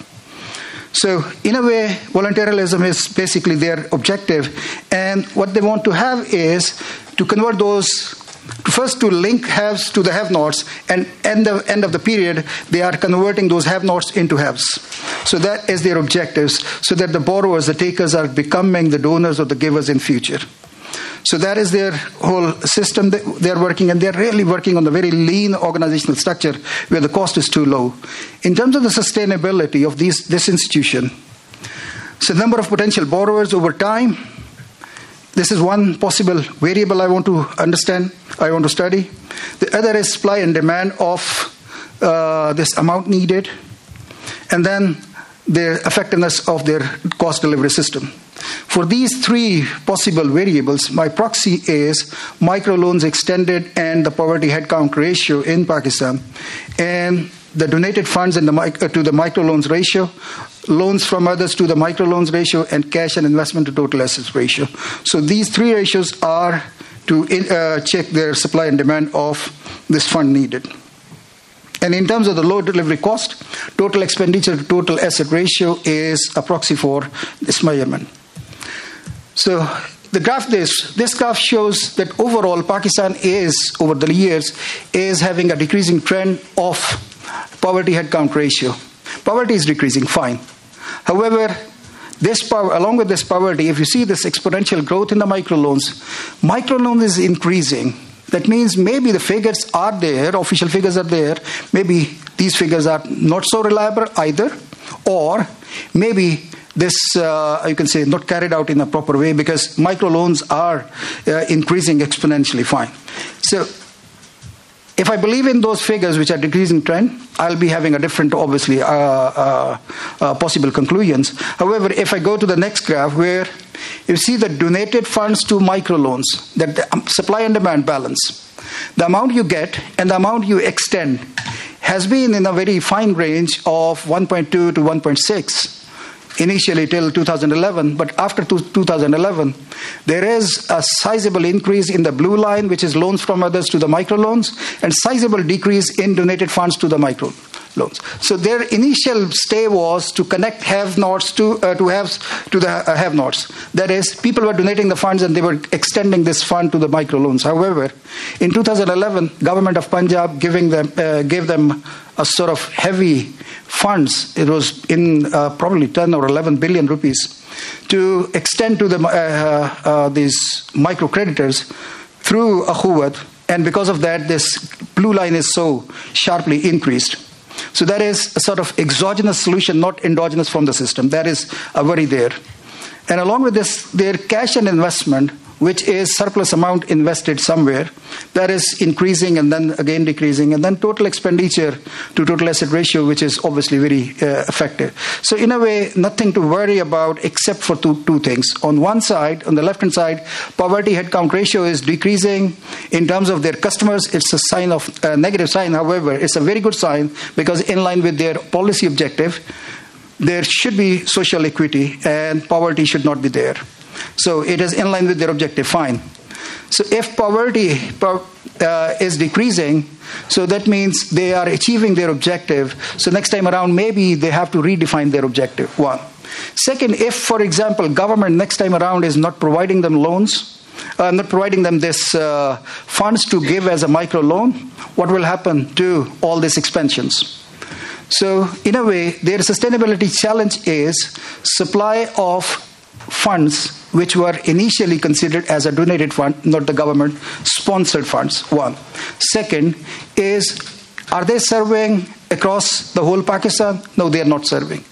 So, in a way, voluntarism is basically their objective. And what they want to have is to convert those, first to link haves to the have-nots, and end of the period, they are converting those have-nots into haves. So that is their objectives, so that the borrowers, the takers, are becoming the donors or the givers in future. So that is their whole system that they're working, and they're really working on a very lean organizational structure where the cost is too low. In terms of the sustainability of this institution, so number of potential borrowers over time, this is one possible variable I want to understand, I want to study. The other is supply and demand of this amount needed, and then the effectiveness of their cost delivery system. For these 3 possible variables, my proxy is microloans extended and the poverty headcount ratio in Pakistan, and the donated funds in to the microloans ratio, loans from others to the microloans ratio, and cash and investment to total assets ratio. So these 3 ratios are to check their supply and demand of this fund needed. And in terms of the low delivery cost, total expenditure to total asset ratio is a proxy for this measurement. So the graph, this graph shows that overall Pakistan is, over the years, is having a decreasing trend of poverty headcount ratio. Poverty is decreasing, fine. However, along with this poverty, if you see this exponential growth in the microloans is increasing. That means maybe the figures are there, official figures are there, maybe these figures are not so reliable either, or maybe this, you can say, not carried out in a proper way, because microloans are increasing exponentially, fine. So if I believe in those figures which are decreasing trend, I'll be having a different, obviously, possible conclusions. However, if I go to the next graph where you see the donated funds to microloans, that the supply and demand balance, the amount you get and the amount you extend has been in a very fine range of 1.2 to 1.6 initially till 2011, but after 2011, there is a sizable increase in the blue line, which is loans from others to the microloans, and sizable decrease in donated funds to the loans. So their initial stay was to connect have-nots to the have-nots. That is, people were donating the funds and they were extending this fund to the microloans. However, in 2011, government of Punjab gave them a sort of heavy funds. It was in probably 10 or 11 billion rupees to extend to these microcreditors through a Huwat, and because of that, this blue line is so sharply increased. So that is a sort of exogenous solution, not endogenous from the system. That is a worry there. And along with this, their cash and investment, which is surplus amount invested somewhere, that is increasing and then again decreasing, and then total expenditure to total asset ratio, which is obviously very effective. So in a way, nothing to worry about except for two things. On one side, on the left-hand side, poverty headcount ratio is decreasing. In terms of their customers, it's a sign of a negative sign. However, it's a very good sign because in line with their policy objective, there should be social equity and poverty should not be there. So it is in line with their objective, fine. So if poverty is decreasing, so that means they are achieving their objective. So next time around, maybe they have to redefine their objective, one. Second, if, for example, government next time around is not providing them loans, not providing them this funds to give as a micro loan, what will happen to all these expansions? So in a way, their sustainability challenge is supply of funds which were initially considered as a donated fund, not the government-sponsored funds, one. Second is, are they serving across the whole Pakistan? No, they are not serving.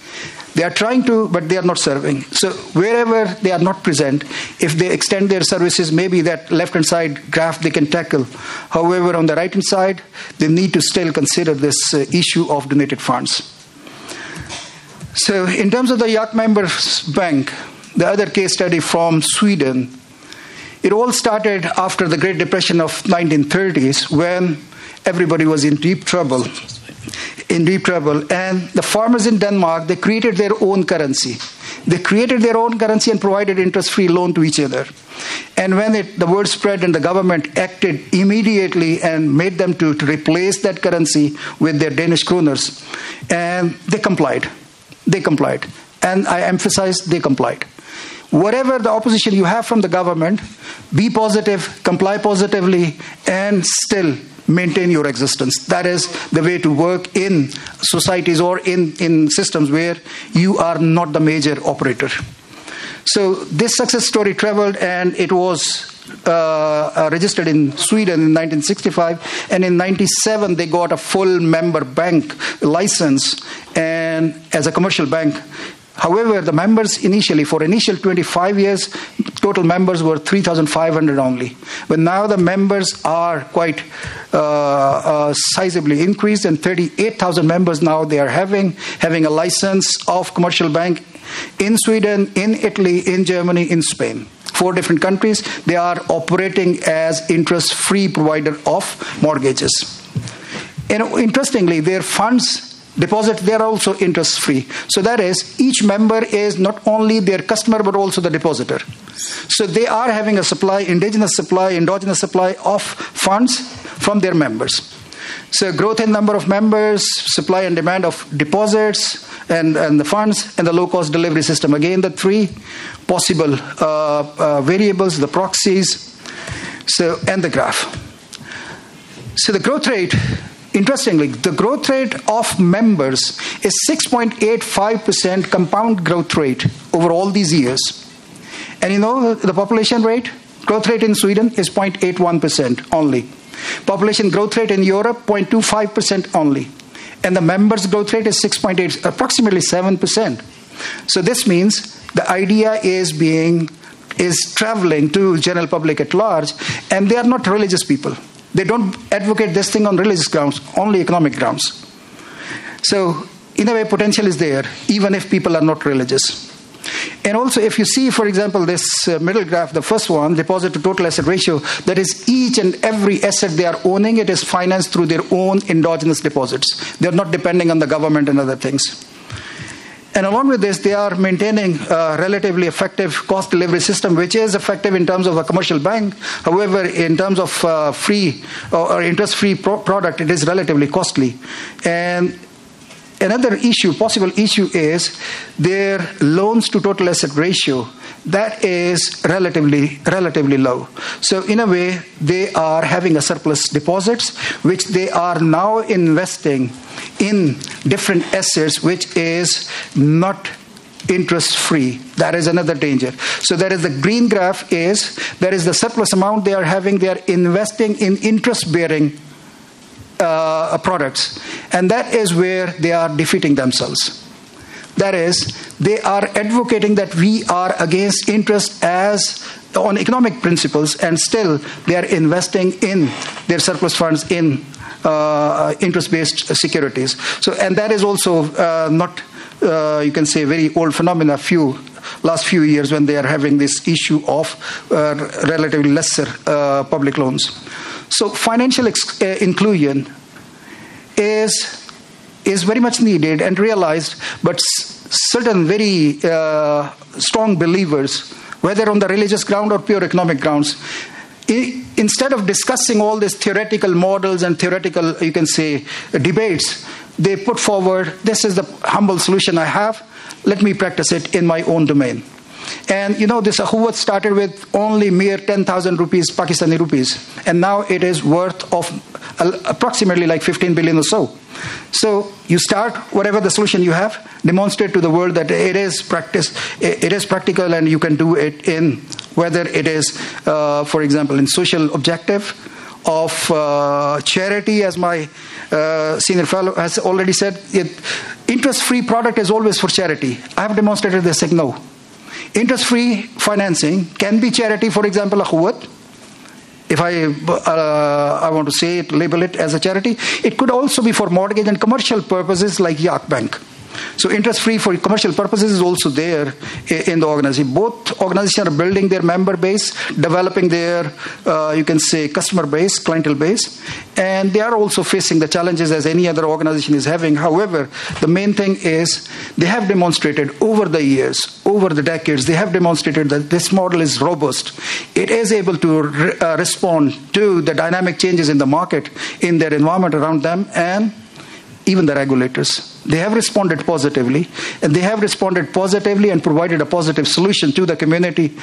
They are trying to, but they are not serving. So wherever they are not present, if they extend their services, maybe that left-hand side graph they can tackle. However, on the right-hand side, they need to still consider this issue of donated funds. So in terms of the Yak Members Bank, the other case study from Sweden, it all started after the Great Depression of 1930s when everybody was in deep trouble. And the farmers in Denmark, they created their own currency. They created their own currency and provided interest-free loan to each other. And when the word spread and the government acted immediately and made them to replace that currency with their Danish kroners, and they complied. They complied. And I emphasize they complied. Whatever the opposition you have from the government, be positive, comply positively, and still maintain your existence. That is the way to work in societies or in systems where you are not the major operator. So this success story traveled, and it was registered in Sweden in 1965, and in 1997 they got a full member bank license and as a commercial bank. However, the members for initial 25 years, total members were 3,500 only. But now the members are quite sizably increased, and 38,000 members now they are having a license of commercial bank in Sweden, in Italy, in Germany, in Spain. 4 different countries, they are operating as interest-free provider of mortgages. Interestingly, their funds deposit, they are also interest-free. So that is, each member is not only their customer, but also the depositor. So they are having a supply, endogenous supply of funds from their members. So growth in number of members, supply and demand of deposits, and the funds, and the low-cost delivery system. Again, the 3 possible variables, the proxies, and the graph. So the growth rate, interestingly, the growth rate of members is 6.85% compound growth rate over all these years. And the population rate, growth rate in Sweden is 0.81% only. Population growth rate in Europe, 0.25% only. And the members' growth rate is 6.8, approximately 7%. So this means the idea is traveling to general public at large, and they are not religious people. They don't advocate this thing on religious grounds, only economic grounds. So, in a way, potential is there, even if people are not religious. And also, if you see, for example, this middle graph, the first one, deposit to total asset ratio, that is each and every asset they are owning, it is financed through their own endogenous deposits. They are not depending on the government and other things. And along with this, they are maintaining a relatively effective cost delivery system, which is effective in terms of a commercial bank. However, in terms of free or interest-free product, it is relatively costly. And another issue, possible issue, is their loans to total asset ratio. That is relatively low. So in a way, they are having a surplus deposits, which they are now investing in different assets, which is not interest-free. That is another danger. So there is the green graph there is the surplus amount they are having. They are investing in interest-bearing products. And that is where they are defeating themselves. That is, they are advocating that we are against interest as on economic principles, and still they are investing in their surplus funds in interest-based securities. So, and that is also not, you can say, very old phenomena. Last few years, when they are having this issue of relatively lesser public loans. So, financial inclusion is very much needed and realized, but certain very strong believers, whether on the religious ground or pure economic grounds, instead of discussing all these theoretical models and theoretical, you can say, debates, they put forward, this is the humble solution I have, let me practice it in my own domain. And you know, this Akhuwat started with only mere 10,000 rupees, Pakistani rupees, and now it is worth of approximately like 15 billion or so. So you start whatever the solution you have, demonstrate to the world that it is practical, and you can do it in whether it is, for example, in social objective of charity, as my senior fellow has already said. Interest-free product is always for charity. I have demonstrated this, saying no. Interest-free financing can be charity, for example, Akhuwat. If I want to say it, label it as a charity. It could also be for mortgage and commercial purposes like Yak Bank. So interest-free for commercial purposes is also there in the organization. Both organizations are building their member base, developing their, you can say, customer base, clientele base. And they are also facing the challenges as any other organization is having. However, the main thing is they have demonstrated over the years, over the decades, they have demonstrated that this model is robust. It is able to respond to the dynamic changes in the market, in their environment around them, and even the regulators. They have responded positively, and they have responded positively and provided a positive solution to the community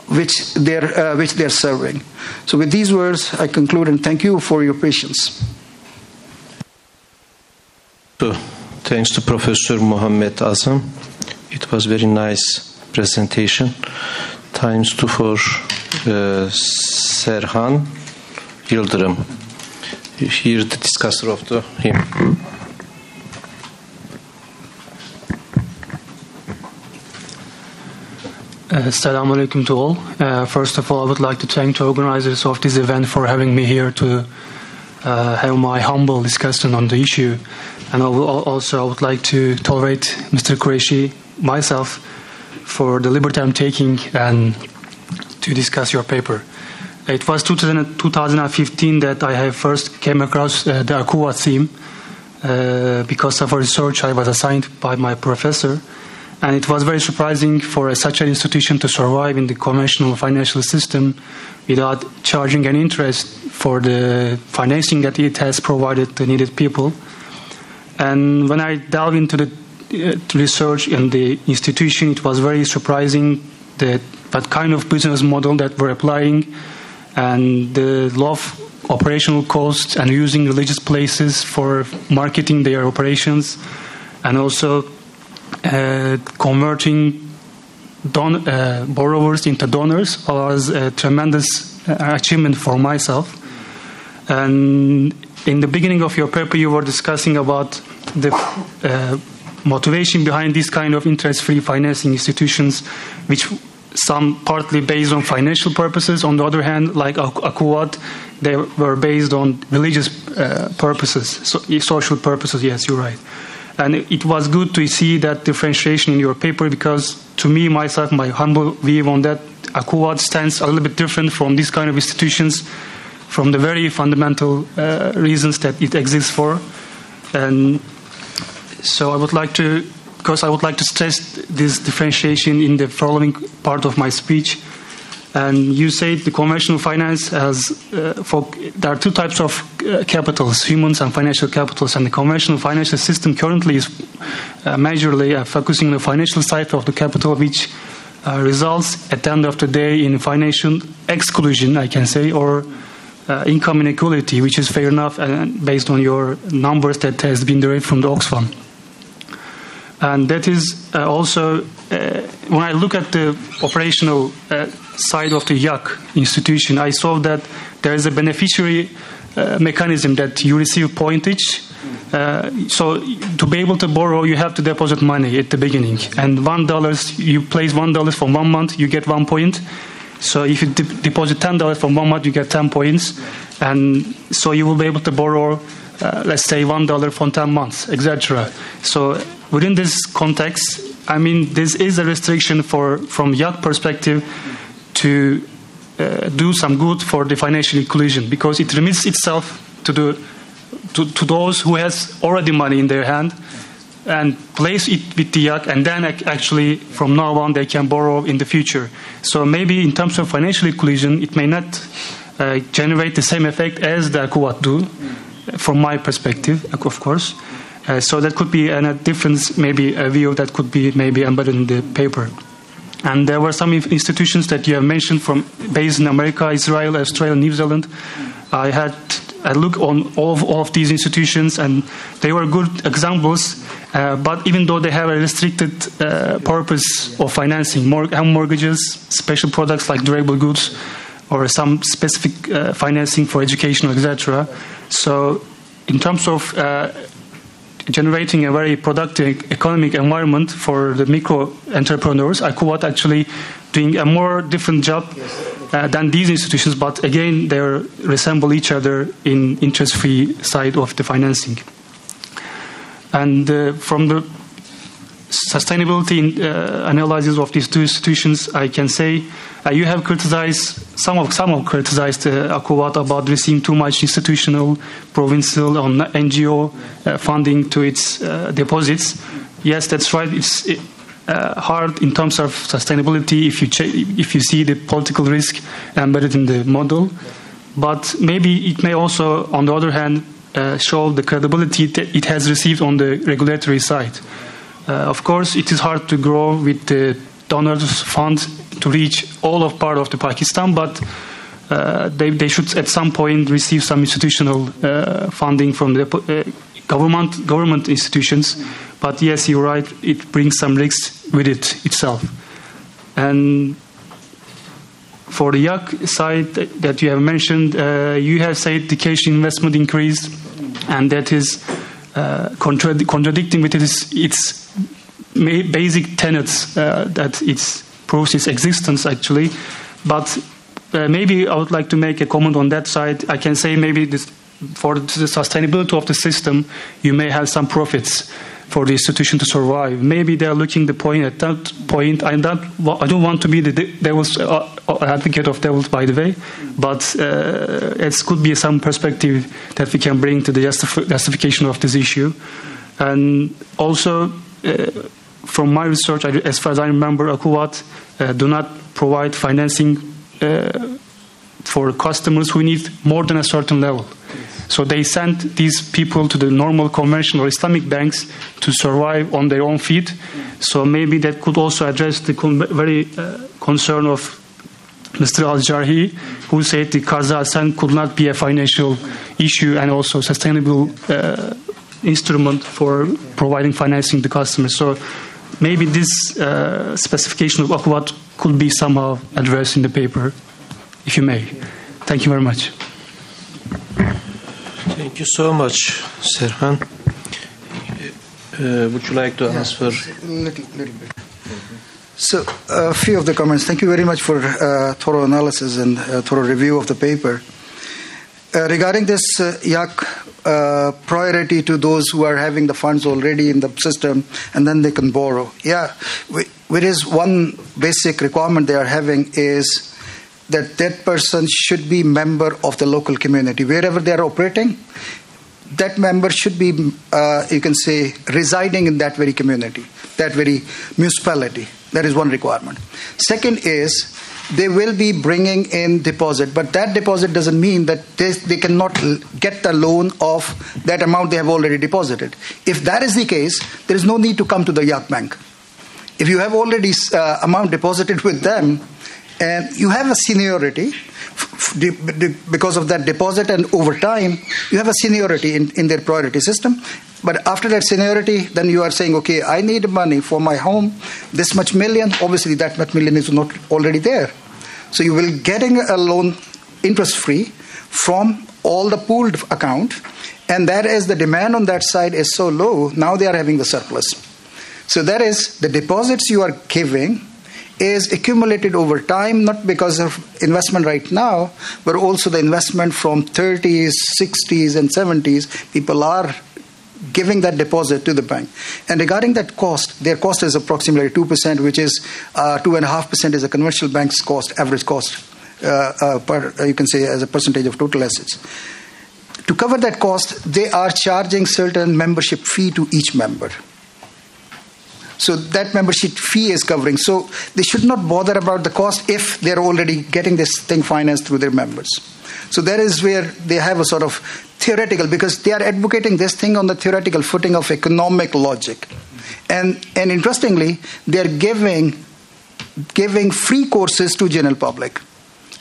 which they're serving. So with these words, I conclude and thank you for your patience. So, thanks to Professor Muhammad Azeem. It was very nice presentation. Times to for Serhan Yıldırım. Here the discusser of the hymn. Assalamu alaikum to all. First of all, I would like to thank the organizers of this event for having me here to have my humble discussion on the issue. And I would like to tolerate Mr. Qureshi, myself, for the liberty I'm taking and to discuss your paper. It was 2015 that I have first came across the Akhuwat theme. Because of a research I was assigned by my professor. And it was very surprising for such an institution to survive in the conventional financial system without charging any interest for the financing that it has provided to needed people. And when I delved into the research in the institution, it was very surprising that kind of business model that we're applying, and the low operational costs, and using religious places for marketing their operations, and also converting borrowers into donors was a tremendous achievement for myself. And in the beginning of your paper, you were discussing about the motivation behind this kind of interest-free financing institutions, which some partly based on financial purposes. On the other hand, like Akhuwat, they were based on religious purposes, social purposes. Yes, you're right. And it was good to see that differentiation in your paper, because to me, myself, my humble view on that, Akhuwat stands a little bit different from these kind of institutions, from the very fundamental reasons that it exists for. And so I would like to stress this differentiation in the following part of my speech. And you said the conventional finance has, there are two types of capitals, humans and financial capitals, and the conventional financial system currently is majorly focusing on the financial side of the capital, which results at the end of the day in financial exclusion, I can say, or income inequality, which is fair enough based on your numbers that has been derived from the Oxfam. And that is also, when I look at the operational side of the YAK institution, I saw that there is a beneficiary mechanism that you receive pointage. So to be able to borrow, you have to deposit money at the beginning. And $1, you place $1 for 1 month, you get 1 point. So if you deposit $10 for 1 month, you get 10 points. And so you will be able to borrow, let's say, $1 for 10 months, etc. So within this context, I mean, this is a restriction from YAK perspective to do some good for the financial inclusion, because it remits itself to those who has already money in their hand and place it with the YAK, and then actually from now on they can borrow in the future. So maybe in terms of financial inclusion, it may not generate the same effect as the Akuvat do, from my perspective, of course. So that could be a difference, maybe a view that could be maybe embedded in the paper. And there were some institutions that you have mentioned based in America, Israel, Australia, New Zealand. I had a look on all of these institutions, and they were good examples. But even though they have a restricted purpose of financing, mortgages, special products like durable goods, or some specific financing for education, etc. So in terms of generating a very productive economic environment for the micro entrepreneurs, Akuvat actually doing a more different job than these institutions, but again they resemble each other in interest-free side of the financing. And from the sustainability analysis of these two institutions, I can say you have criticized, some have criticized Akuvat about receiving too much institutional, provincial, or NGO funding to its deposits. Yes, that's right. It's hard in terms of sustainability if you see the political risk embedded in the model. But maybe it may also, on the other hand, show the credibility that it has received on the regulatory side. Of course, it is hard to grow with the donors' funds to reach all of part of the Pakistan, but they should at some point receive some institutional funding from the government institutions. But yes, you're right, it brings some risks with it itself. And for the YAK side that you have mentioned, you have said the cash investment increased, and that is contradicting with its basic tenets that it proves its existence actually. But maybe I would like to make a comment on that side. I can say maybe for the sustainability of the system, you may have some profits for the institution to survive. Maybe they are looking the point at that point. I don't want to be the devil's advocate of devils, by the way, but it could be some perspective that we can bring to the justification of this issue. And also, from my research, as far as I remember, Akuvat do not provide financing for customers who need more than a certain level. So they send these people to the normal conventional or Islamic banks to survive on their own feet. So maybe that could also address the very concern of Mr. Al-Jarhi, who said the Qarza Hasan could not be a financial issue and also sustainable instrument for providing financing to customers. So maybe this specification of Akuvat could be somehow addressed in the paper, if you may. Thank you very much. Thank you so much, Serhan. Would you like to answer? Little bit. So, a few of the comments. Thank you very much for thorough analysis and thorough review of the paper. Regarding this YAK priority to those who are having the funds already in the system and then they can borrow. Yeah, there is one basic requirement they are having is that person should be member of the local community. Wherever they are operating, that member should be, you can say, residing in that very community, that very municipality. That is one requirement. Second is they will be bringing in deposit. But that deposit doesn't mean that they cannot get the loan of that amount they have already deposited. If that is the case, there is no need to come to the Yak Bank. If you have already amount deposited with them, and you have a seniority because of that deposit, and over time you have a seniority in their priority system. But after that seniority, then you are saying, okay, I need money for my home, this much million. Obviously, that much million is not already there. So you will getting a loan interest-free from all the pooled account, and that is the demand on that side is so low, now they are having the surplus. So that is the deposits you are giving is accumulated over time, not because of investment right now, but also the investment from 30s, 60s, and 70s. People are giving that deposit to the bank. And regarding that cost, their cost is approximately 2%, which is 2.5% is a conventional bank's cost, average cost, you can say as a percentage of total assets. To cover that cost, they are charging certain membership fee to each member. So that membership fee is covering. So they should not bother about the cost if they're already getting this thing financed through their members. So that is where they have a sort of theoretical, because they are advocating this thing on the theoretical footing of economic logic. And interestingly, they are giving free courses to general public.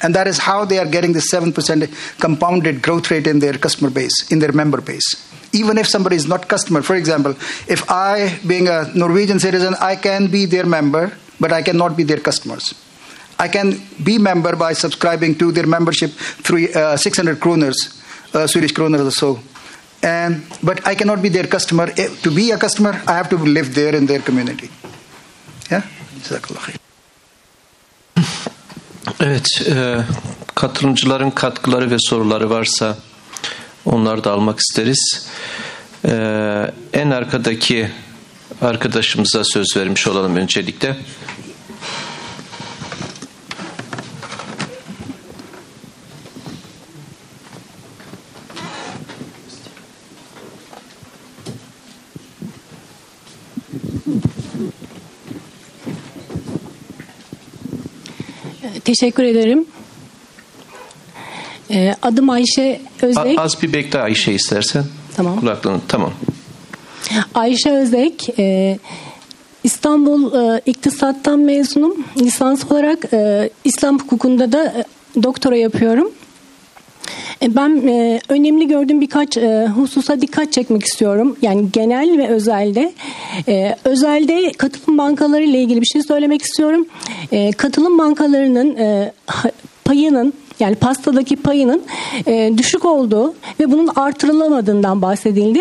And that is how they are getting the 7% compounded growth rate in their customer base, in their member base. Even if somebody is not customer, for example, if I, being a Norwegian citizen, I can be their member, but I cannot be their customers. I can be member by subscribing to their membership through 600 kroners, Swedish kroners or so. But I cannot be their customer. To be a customer, I have to live there in their community. Yeah? Evet, katılımcıların katkıları ve soruları varsa onları da almak isteriz. En arkadaki arkadaşımıza söz vermiş olalım öncelikle. Teşekkür ederim. Adım Ayşe Özek. Az bir bekle Ayşe istersen. Tamam. Kulaklığını, tamam. Ayşe Özek. İstanbul İktisad'dan mezunum. Lisans olarak İslam hukukunda da doktora yapıyorum. Ben önemli gördüğüm birkaç hususa dikkat çekmek istiyorum. Yani genel ve özelde. Özelde katılım bankaları ile ilgili bir şey söylemek istiyorum. Katılım bankalarının payının, yani pastadaki payının düşük olduğu ve bunun artırılamadığından bahsedildi.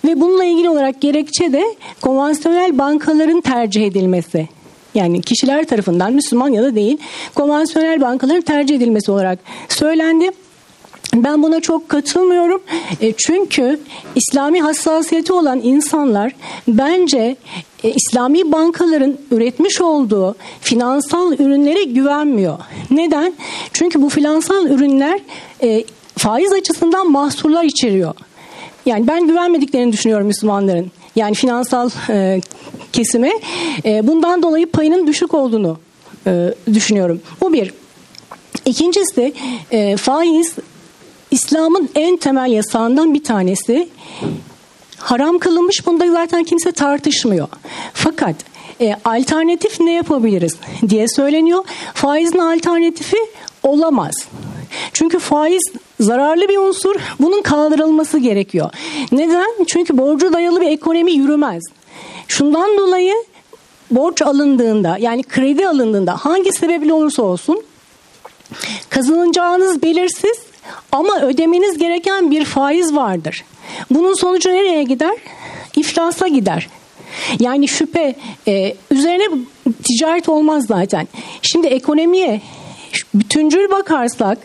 Ve bununla ilgili olarak gerekçe de konvansiyonel bankaların tercih edilmesi. Yani kişiler tarafından, Müslüman ya da değil, konvansiyonel bankaların tercih edilmesi olarak söylendi. Ben buna çok katılmıyorum. Çünkü İslami hassasiyeti olan insanlar bence İslami bankaların üretmiş olduğu finansal ürünlere güvenmiyor. Neden? Çünkü bu finansal ürünler faiz açısından mahsurlar içeriyor. Yani ben güvenmediklerini düşünüyorum Müslümanların. Yani finansal kesime. Bundan dolayı payının düşük olduğunu düşünüyorum. Bu bir. İkincisi faiz İslam'ın en temel yasağından bir tanesi. Haram kılınmış, bunda zaten kimse tartışmıyor. Fakat alternatif ne yapabiliriz diye söyleniyor. Faizin alternatifi olamaz. Çünkü faiz zararlı bir unsur, bunun kaldırılması gerekiyor. Neden? Çünkü borcu dayalı bir ekonomi yürümez. Şundan dolayı borç alındığında, yani kredi alındığında hangi sebeple olursa olsun kazanacağınız belirsiz ama ödemeniz gereken bir faiz vardır. Bunun sonucu nereye gider? İflasa gider. Yani şüphe üzerine ticaret olmaz zaten. Şimdi ekonomiye bütüncül bakarsak,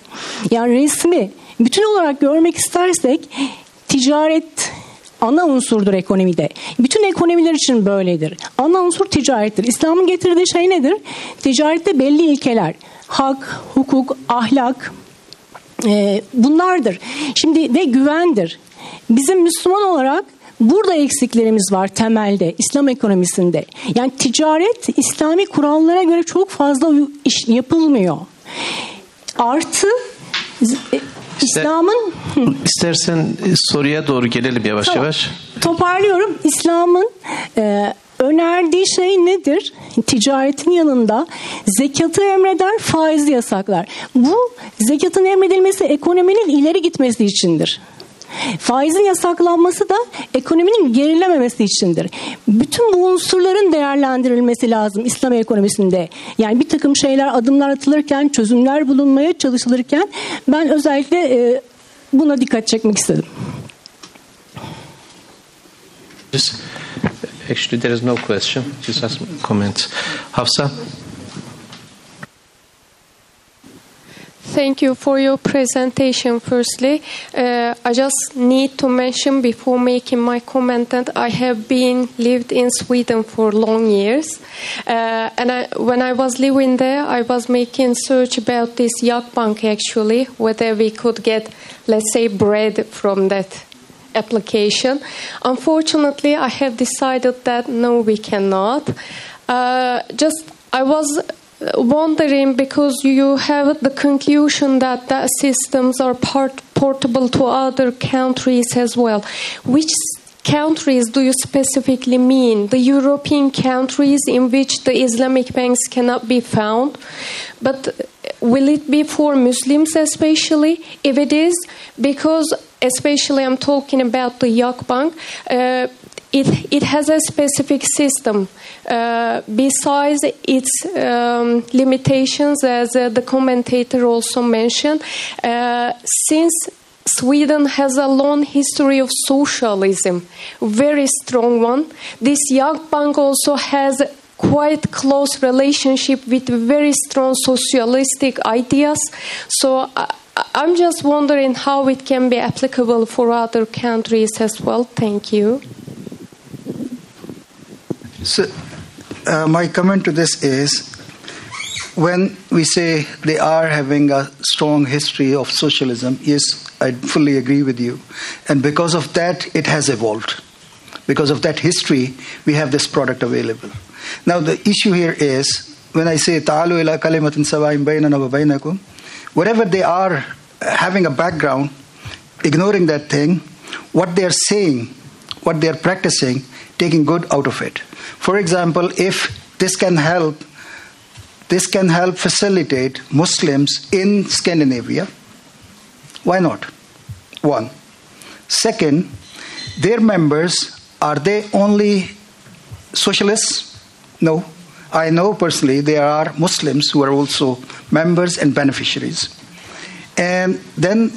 yani resmi bütün olarak görmek istersek ticaret ana unsurdur ekonomide. Bütün ekonomiler için böyledir. Ana unsur ticarettir. İslam'ın getirdiği şey nedir? Ticarette belli ilkeler. Hak, hukuk, ahlak bunlardır. Şimdi ve güvendir. Bizim Müslüman olarak burada eksiklerimiz var temelde İslam ekonomisinde. Yani ticaret İslami kurallara göre çok fazla iş yapılmıyor. Artı İslam'ın... İstersen soruya doğru gelelim yavaş yavaş. Toparlıyorum. İslam'ın önerdiği şey nedir? Ticaretin yanında zekatı emreder, faizi yasaklar. Bu zekatın emredilmesi ekonominin ileri gitmesi içindir. Faizin yasaklanması da ekonominin gerilememesi içindir. Bütün bu unsurların değerlendirilmesi lazım İslam ekonomisinde. Yani bir takım şeyler, adımlar atılırken, çözümler bulunmaya çalışılırken ben özellikle buna dikkat çekmek istedim. Actually, there is no question. Just ask comments. Hamza. Thank you for your presentation. Firstly, I just need to mention before making my comment that I have lived in Sweden for long years, and when I was living there, I was making search about this Yakbank actually, whether we could get, let's say, bread from that application. Unfortunately, I have decided that no, we cannot. I was wondering, because you have the conclusion that the systems are portable to other countries as well. Which countries do you specifically mean? The European countries in which the Islamic banks cannot be found? But will it be for Muslims especially? If it is, because especially I'm talking about the Yakbank, it has a specific system. Besides its limitations, as the commentator also mentioned, since Sweden has a long history of socialism, very strong one, this Yakbank also has quite close relationship with very strong socialistic ideas. So I'm just wondering how it can be applicable for other countries as well. Thank you. So, my comment to this is, when we say they are having a strong history of socialism, yes, I fully agree with you. And because of that, it has evolved. Because of that history, we have this product available. Now, the issue here is, when I say, ta'alu ila kalimatin sawa'in baynana wa baynakum, whatever they are having a background, ignoring that thing, what they are saying, what they are practicing, taking good out of it. For example, if this can help facilitate Muslims in Scandinavia, why not? One. Second, their members, are they only socialists? No. I know personally there are Muslims who are also members and beneficiaries. And then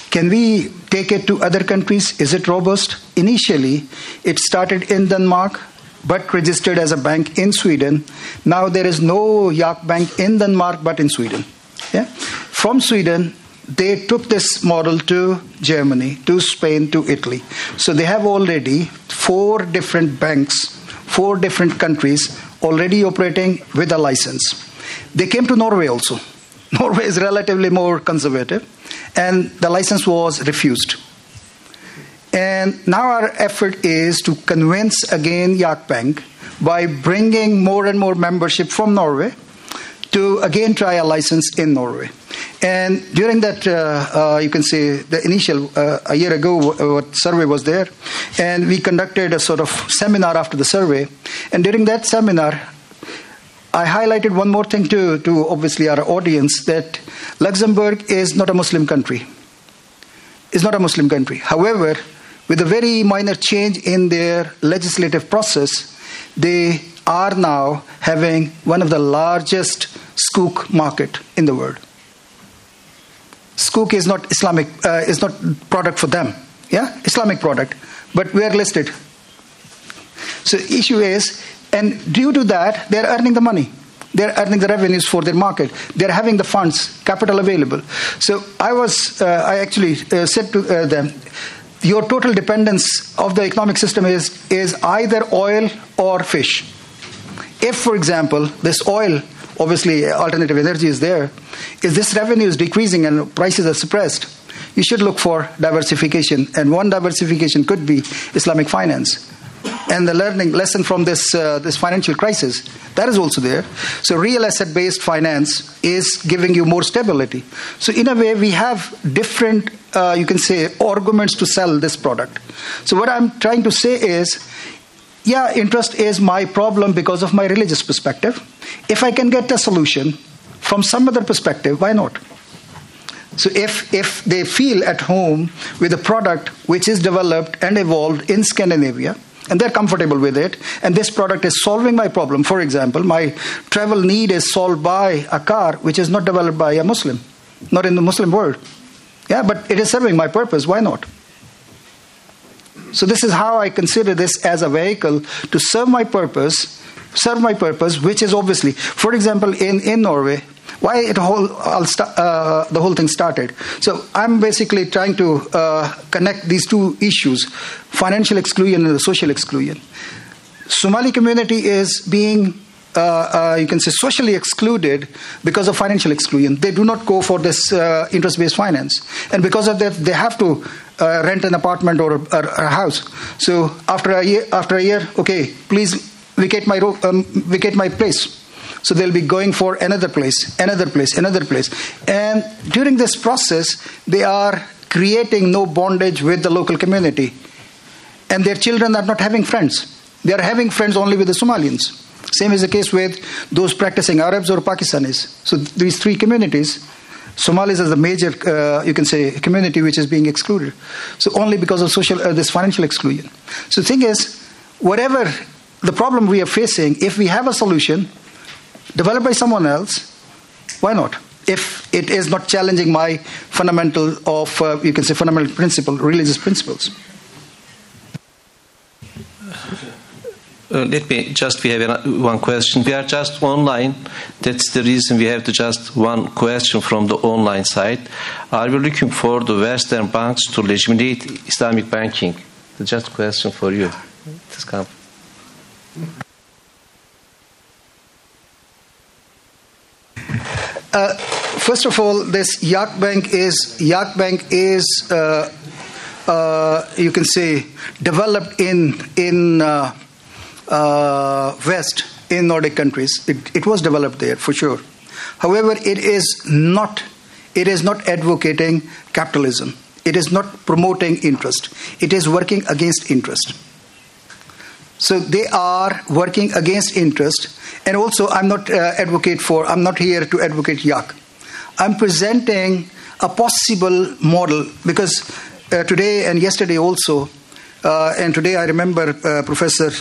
can we take it to other countries? Is it robust? Initially, it started in Denmark, but registered as a bank in Sweden. Now there is no Yak Bank in Denmark, but in Sweden. Yeah? From Sweden, they took this model to Germany, to Spain, to Italy. So they have already 4 different banks, 4 different countries already operating with a license. They came to Norway also. Norway is relatively more conservative, and the license was refused. And now our effort is to convince again Yak Bank by bringing more and more membership from Norway to again try a license in Norway. And during that, you can say the initial, a year ago, what survey was there, and we conducted a sort of seminar after the survey. And during that seminar, I highlighted one more thing to obviously our audience, that Luxembourg is not a Muslim country. It's not a Muslim country. However, with a very minor change in their legislative process, they are now having one of the largest skook market in the world. Skook is not Islamic, is not product for them. Yeah, Islamic product, but we are listed. So issue is, and due to that, they are earning the money. They are earning the revenues for their market. They are having the funds, capital available. So I actually said to them, your total dependence of the economic system is either oil or fish. If, for example, this oil, obviously alternative energy is there, if this revenue is decreasing and prices are suppressed, you should look for diversification. And one diversification could be Islamic finance. And the learning lesson from this financial crisis, that is also there. So real asset-based finance is giving you more stability. So in a way, we have different, you can say, arguments to sell this product. So what I'm trying to say is, yeah, interest is my problem because of my religious perspective. If I can get a solution from some other perspective, why not? So if they feel at home with a product which is developed and evolved in Scandinavia, and they're comfortable with it, and this product is solving my problem. For example, my travel need is solved by a car which is not developed by a Muslim, not in the Muslim world. Yeah, but it is serving my purpose. Why not? So this is how I consider this as a vehicle to serve my purpose, which is obviously, for example, in Norway, why the whole thing started. So I'm basically trying to connect these two issues, financial exclusion and the social exclusion. Somali community is being, you can say, socially excluded because of financial exclusion. They do not go for this interest-based finance. And because of that, they have to rent an apartment or a house. So after a year, okay, please vacate my place. So they'll be going for another place. And during this process, they are creating no bondage with the local community. And their children are not having friends. They are having friends only with the Somalians. Same is the case with those practicing Arabs or Pakistanis. So these three communities, Somalis is the major, you can say, community which is being excluded. So only because of this financial exclusion. So the thing is, whatever the problem we are facing, if we have a solution developed by someone else, why not? If it is not challenging my fundamental principle, religious principles. We have one question. We are just online. That's the reason we have just one question from the online side. Are we looking for the Western banks to legitimate Islamic banking? Just a question for you. First of all, this Yak Bank is you can say, developed in West, in Nordic countries. It was developed there for sure. However, it is not advocating capitalism. It is not promoting interest. It is working against interest. So they are working against interest. And also, I'm not here to advocate Yak. I'm presenting a possible model because today and yesterday also, and today I remember Professor,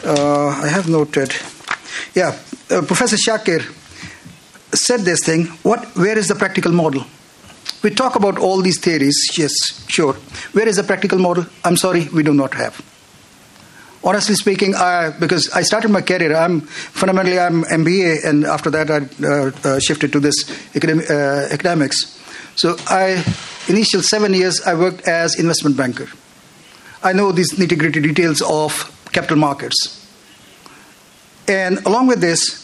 I have noted, Professor Shakir said this thing, where is the practical model? We talk about all these theories, yes, sure. Where is the practical model? I'm sorry, we do not have. Honestly speaking, because I started my career, I'm MBA, and after that I shifted to this academics. So initial 7 years I worked as investment banker. I know these nitty-gritty details of capital markets. And along with this,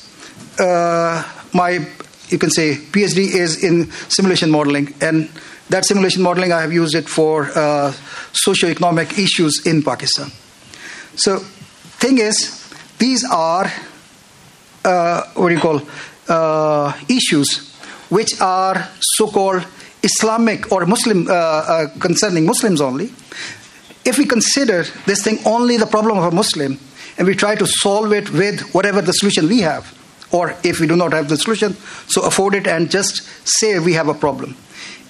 my, you can say, PhD is in simulation modeling, and that simulation modeling I have used it for socio-economic issues in Pakistan. So, thing is, these are issues which are so-called Islamic or Muslim, concerning Muslims only. If we consider this thing only the problem of a Muslim, and we try to solve it with whatever the solution we have, or if we do not have the solution, so afford it and just say we have a problem.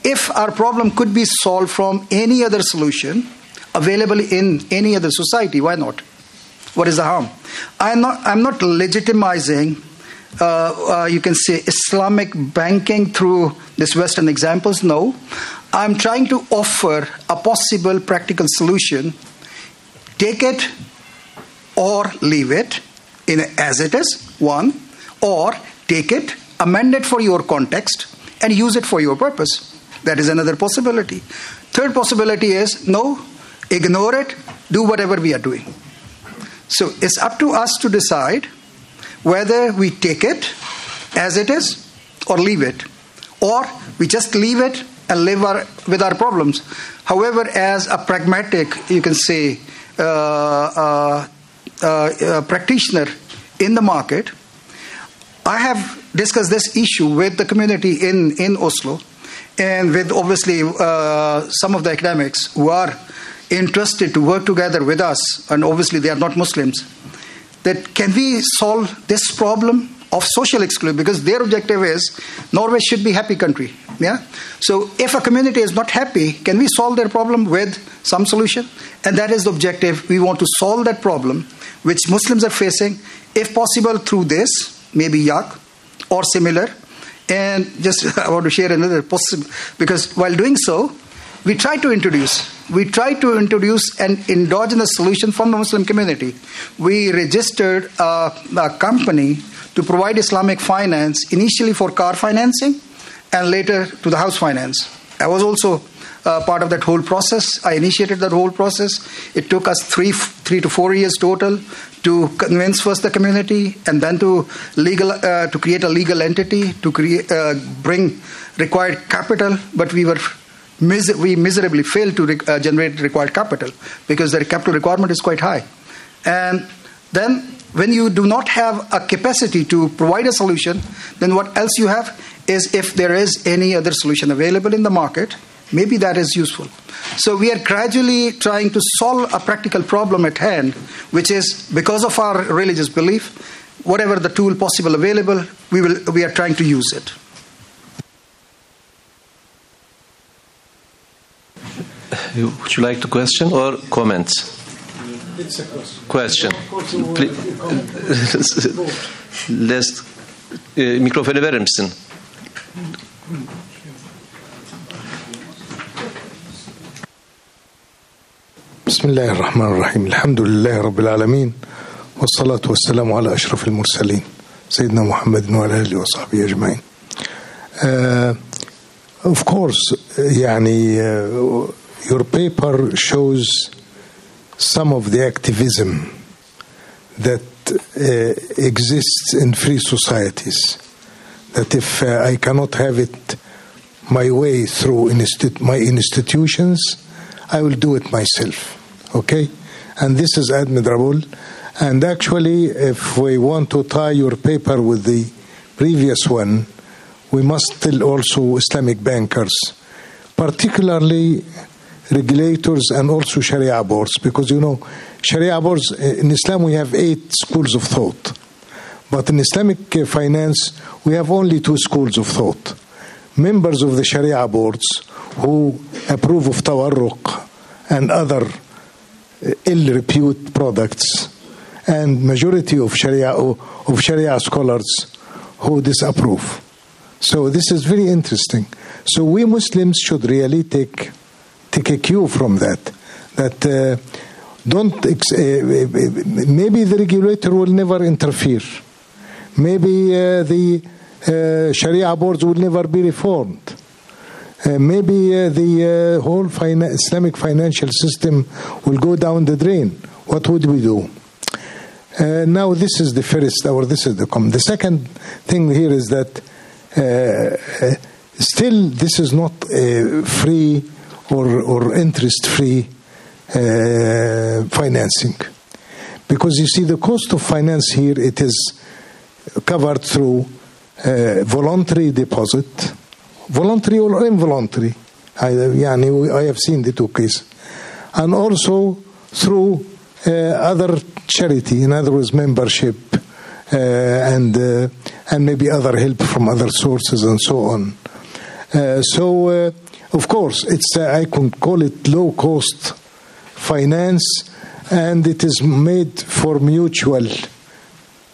If our problem could be solved from any other solution available in any other society, why not? What is the harm? I'm not legitimizing, you can say, Islamic banking through this Western examples. No, I'm trying to offer a possible practical solution. Take it or leave it as it is, one, or take it, amend it for your context, and use it for your purpose. That is another possibility. Third possibility is, no, ignore it, do whatever we are doing. So it's up to us to decide whether we take it as it is or leave it. Or we just leave it and live with our problems. However, as a pragmatic, you can say, practitioner in the market, I have discussed this issue with the community in Oslo, and with obviously some of the academics who are interested to work together with us, and obviously they are not Muslims, that can we solve this problem of social exclusion, because their objective is Norway should be a happy country. Yeah. So if a community is not happy, can we solve their problem with some solution? And that is the objective. We want to solve that problem which Muslims are facing, if possible through this, maybe yak or similar. And just I want to share another possible, because while doing so, we try to introduce an endogenous solution from the Muslim community. We registered a company to provide Islamic finance, initially for car financing and later to the house finance. I was also part of that whole process. I initiated that whole process. It took us 3 to 4 years total to convince first the community, and then to create a legal entity, to bring required capital. But we miserably failed to generate required capital, because the capital requirement is quite high. And then when you do not have a capacity to provide a solution, then what else you have is, if there is any other solution available in the market, maybe that is useful. So we are gradually trying to solve a practical problem at hand, which is, because of our religious belief, whatever the tool possible available, we are trying to use it. Would you like to question or comment? It's a question. Let's mikrofonu verir misin? بسم الله الرحمن الرحيم الحمد لله رب العالمين والصلاة والسلام على أشرف المرسلين سيدنا محمد وعلى آله وصحبه أجمعين. Of course, your paper shows some of the activism that exists in free societies. That if I cannot have it my way through my institutions, I will do it myself. Okay? And this is admirable. And actually, if we want to tie your paper with the previous one, we must tell also Islamic bankers, particularly regulators and also Sharia boards, because Sharia boards, in Islam we have 8 schools of thought. But in Islamic finance, we have only 2 schools of thought. Members of the Sharia boards who approve of tawarruq and other ill-repute products, and majority of Sharia scholars who disapprove. So this is very interesting. So we Muslims should really take a cue from that. Maybe the regulator will never interfere. Maybe the Sharia boards will never be reformed. Maybe the whole Islamic financial system will go down the drain. What would we do? Now this is the first, or this is the comment. The second thing here is that still this is not free or interest-free financing. Because you see, the cost of finance here, it is covered through voluntary deposit, voluntary or involuntary. I have seen the 2 cases. And also through other charity, in other words, membership, and maybe other help from other sources and so on. Of course, I can call it low-cost finance, and it is made for mutual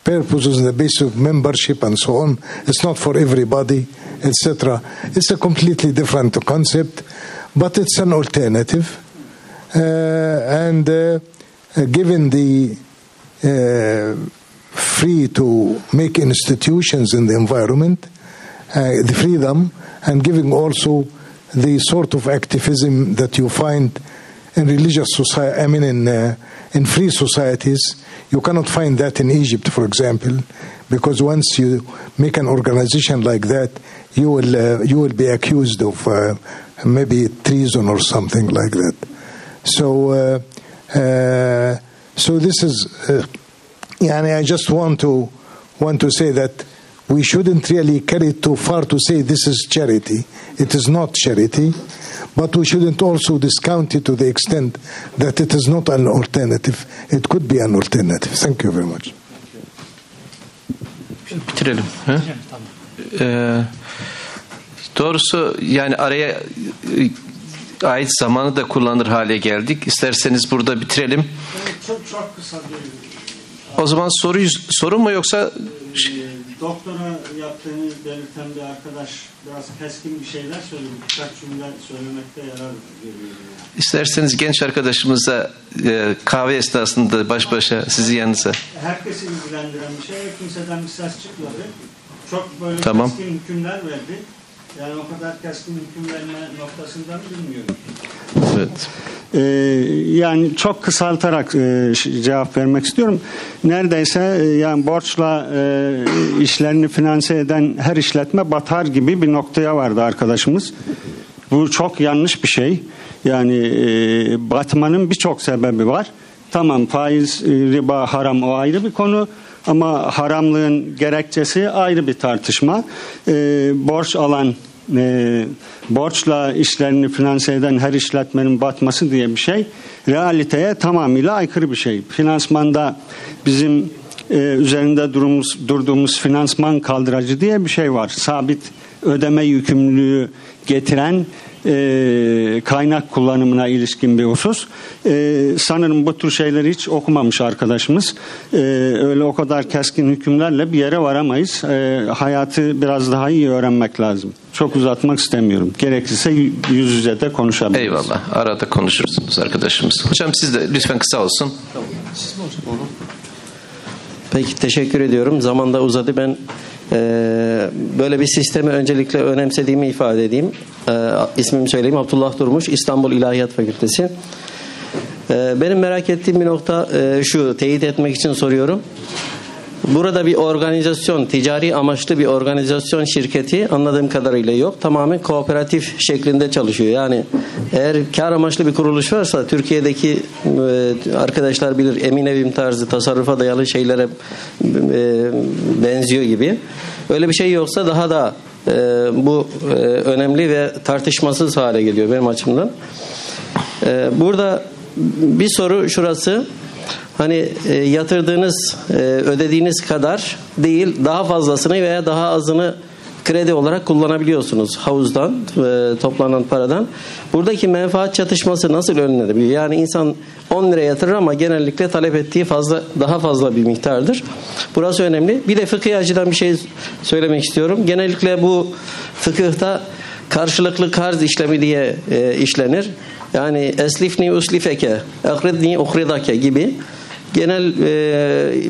purposes on the basis of membership and so on. It's not for everybody, etc. It's a completely different concept, but it's an alternative. And given the free to make institutions in the environment, the freedom, and giving also the sort of activism that you find in religious society, in free societies. You cannot find that in Egypt, for example, because once you make an organization like that, you will be accused of maybe treason or something like that. So this is, I just want to say that we shouldn't really carry it too far to say this is charity. It is not charity, but we shouldn't also discount it to the extent that it is not an alternative. It could be an alternative. Thank you very much. Bitirelim. Doğrusu yani araya ait zamanı da kullanır hale geldik. İsterseniz burada bitirelim. Çok kısa bir... O zaman soru mu yoksa... Doktora yaptığını belirten bir arkadaş biraz keskin bir şeyler söyledi. Birkaç cümle söylemekte yarar görüyorum. İsterseniz genç arkadaşımıza kahve esnasında baş başa sizi yanınıza. Herkesi ilgilendiren bir şey. Kimseden bir ses çıkmadı. Çok böyle tamam. Keskin hükümler verdi. Yani o kadar keskin hüküm verme noktasından bilmiyorum. Evet. Yani çok kısaltarak cevap vermek istiyorum. Neredeyse yani borçla işlerini finanse eden her işletme batar gibi bir noktaya vardı arkadaşımız. Bu çok yanlış bir şey. Yani batmanın birçok sebebi var. Tamam, faiz, riba, haram o ayrı bir konu. Ama haramlığın gerekçesi ayrı bir tartışma. Borç alan, borçla işlerini finanse eden her işletmenin batması diye bir şey realiteye tamamıyla aykırı bir şey. Finansmanda bizim üzerinde durduğumuz finansman kaldıracı diye bir şey var. Sabit ödeme yükümlülüğü getiren kaynak kullanımına ilişkin bir husus. Sanırım bu tür şeyleri hiç okumamış arkadaşımız. Öyle o kadar keskin hükümlerle bir yere varamayız. Hayatı biraz daha iyi öğrenmek lazım. Çok uzatmak istemiyorum. Gerekirse yüz yüze de konuşabiliriz. Eyvallah. Arada konuşursunuz arkadaşımız. Hocam siz de lütfen kısa olsun. Tamam. Peki, teşekkür ediyorum. Zaman da uzadı. Ben böyle bir sistemi öncelikle önemsediğimi ifade edeyim. İsmimi söyleyeyim. Abdullah Durmuş, İstanbul İlahiyat Fakültesi. Benim merak ettiğim bir nokta şu, teyit etmek için soruyorum. Burada bir organizasyon, ticari amaçlı bir organizasyon şirketi anladığım kadarıyla yok. Tamamen kooperatif şeklinde çalışıyor. Yani eğer kar amaçlı bir kuruluş varsa, Türkiye'deki arkadaşlar bilir, emin evim tarzı tasarrufa dayalı şeylere benziyor gibi. Öyle bir şey yoksa daha da bu önemli ve tartışmasız hale geliyor benim açımdan. Burada bir soru şurası. Hani yatırdığınız, ödediğiniz kadar değil, daha fazlasını veya daha azını kredi olarak kullanabiliyorsunuz havuzdan, toplanan paradan. Buradaki menfaat çatışması nasıl önlenebiliyor? Yani insan 10 lira yatırır ama genellikle talep ettiği daha fazla bir miktardır. Burası önemli. Bir de fıkhi açıdan bir şey söylemek istiyorum. Genellikle bu fıkıhta karşılıklı karz işlemi diye işlenir. Yani eslifni uslifeke, akridni ukridake gibi genel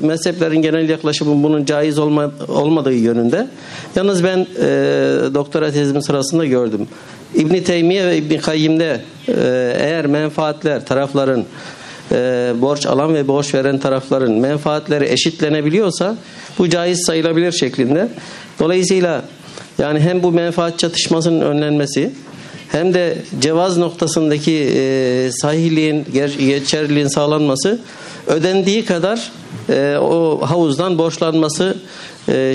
mezheplerin genel yaklaşımı bunun caiz olmadığı yönünde. Yalnız ben doktora tezim sırasında gördüm. İbn Teymiye ve İbn Kayyim'de eğer menfaatler, tarafların, borç alan ve borç veren tarafların menfaatleri eşitlenebiliyorsa bu caiz sayılabilir şeklinde. Dolayısıyla yani hem bu menfaat çatışmasının önlenmesi hem de cevaz noktasındaki sahihliğin, geçerliliğin sağlanması, ödendiği kadar o havuzdan borçlanması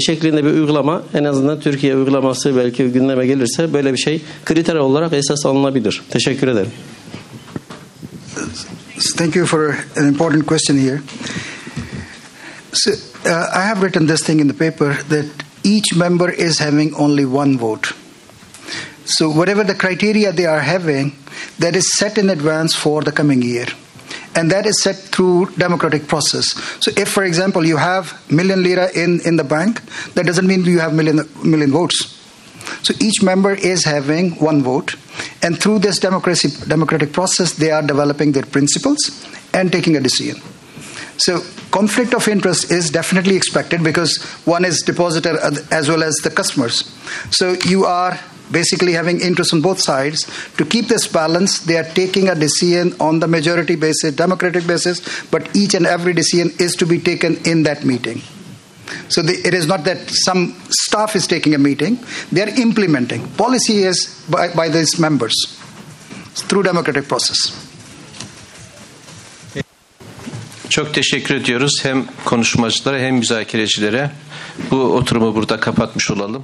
şeklinde bir uygulama, en azından Türkiye uygulaması belki gündeme gelirse böyle bir şey kriter olarak esas alınabilir. Teşekkür ederim. Thank you for an important question here. So, I have written this thing in the paper that each member is having only one vote. So whatever the criteria they are having, that is set in advance for the coming year. And that is set through democratic process. So if, for example, you have million lira in the bank, that doesn't mean you have million votes. So each member is having one vote. And through this democratic process, they are developing their principles and taking a decision. So conflict of interest is definitely expected because one is depositor as well as the customers. So you are basically having interest on both sides. To keep this balance, they are taking a decision on the majority basis, democratic basis, but each and every decision is to be taken in that meeting. So it is not that some staff is taking a meeting, they are implementing. Policy is by these members through democratic process. Çok teşekkür ediyoruz hem konuşmacılara hem müzakerecilere. Bu oturumu burada kapatmış olalım.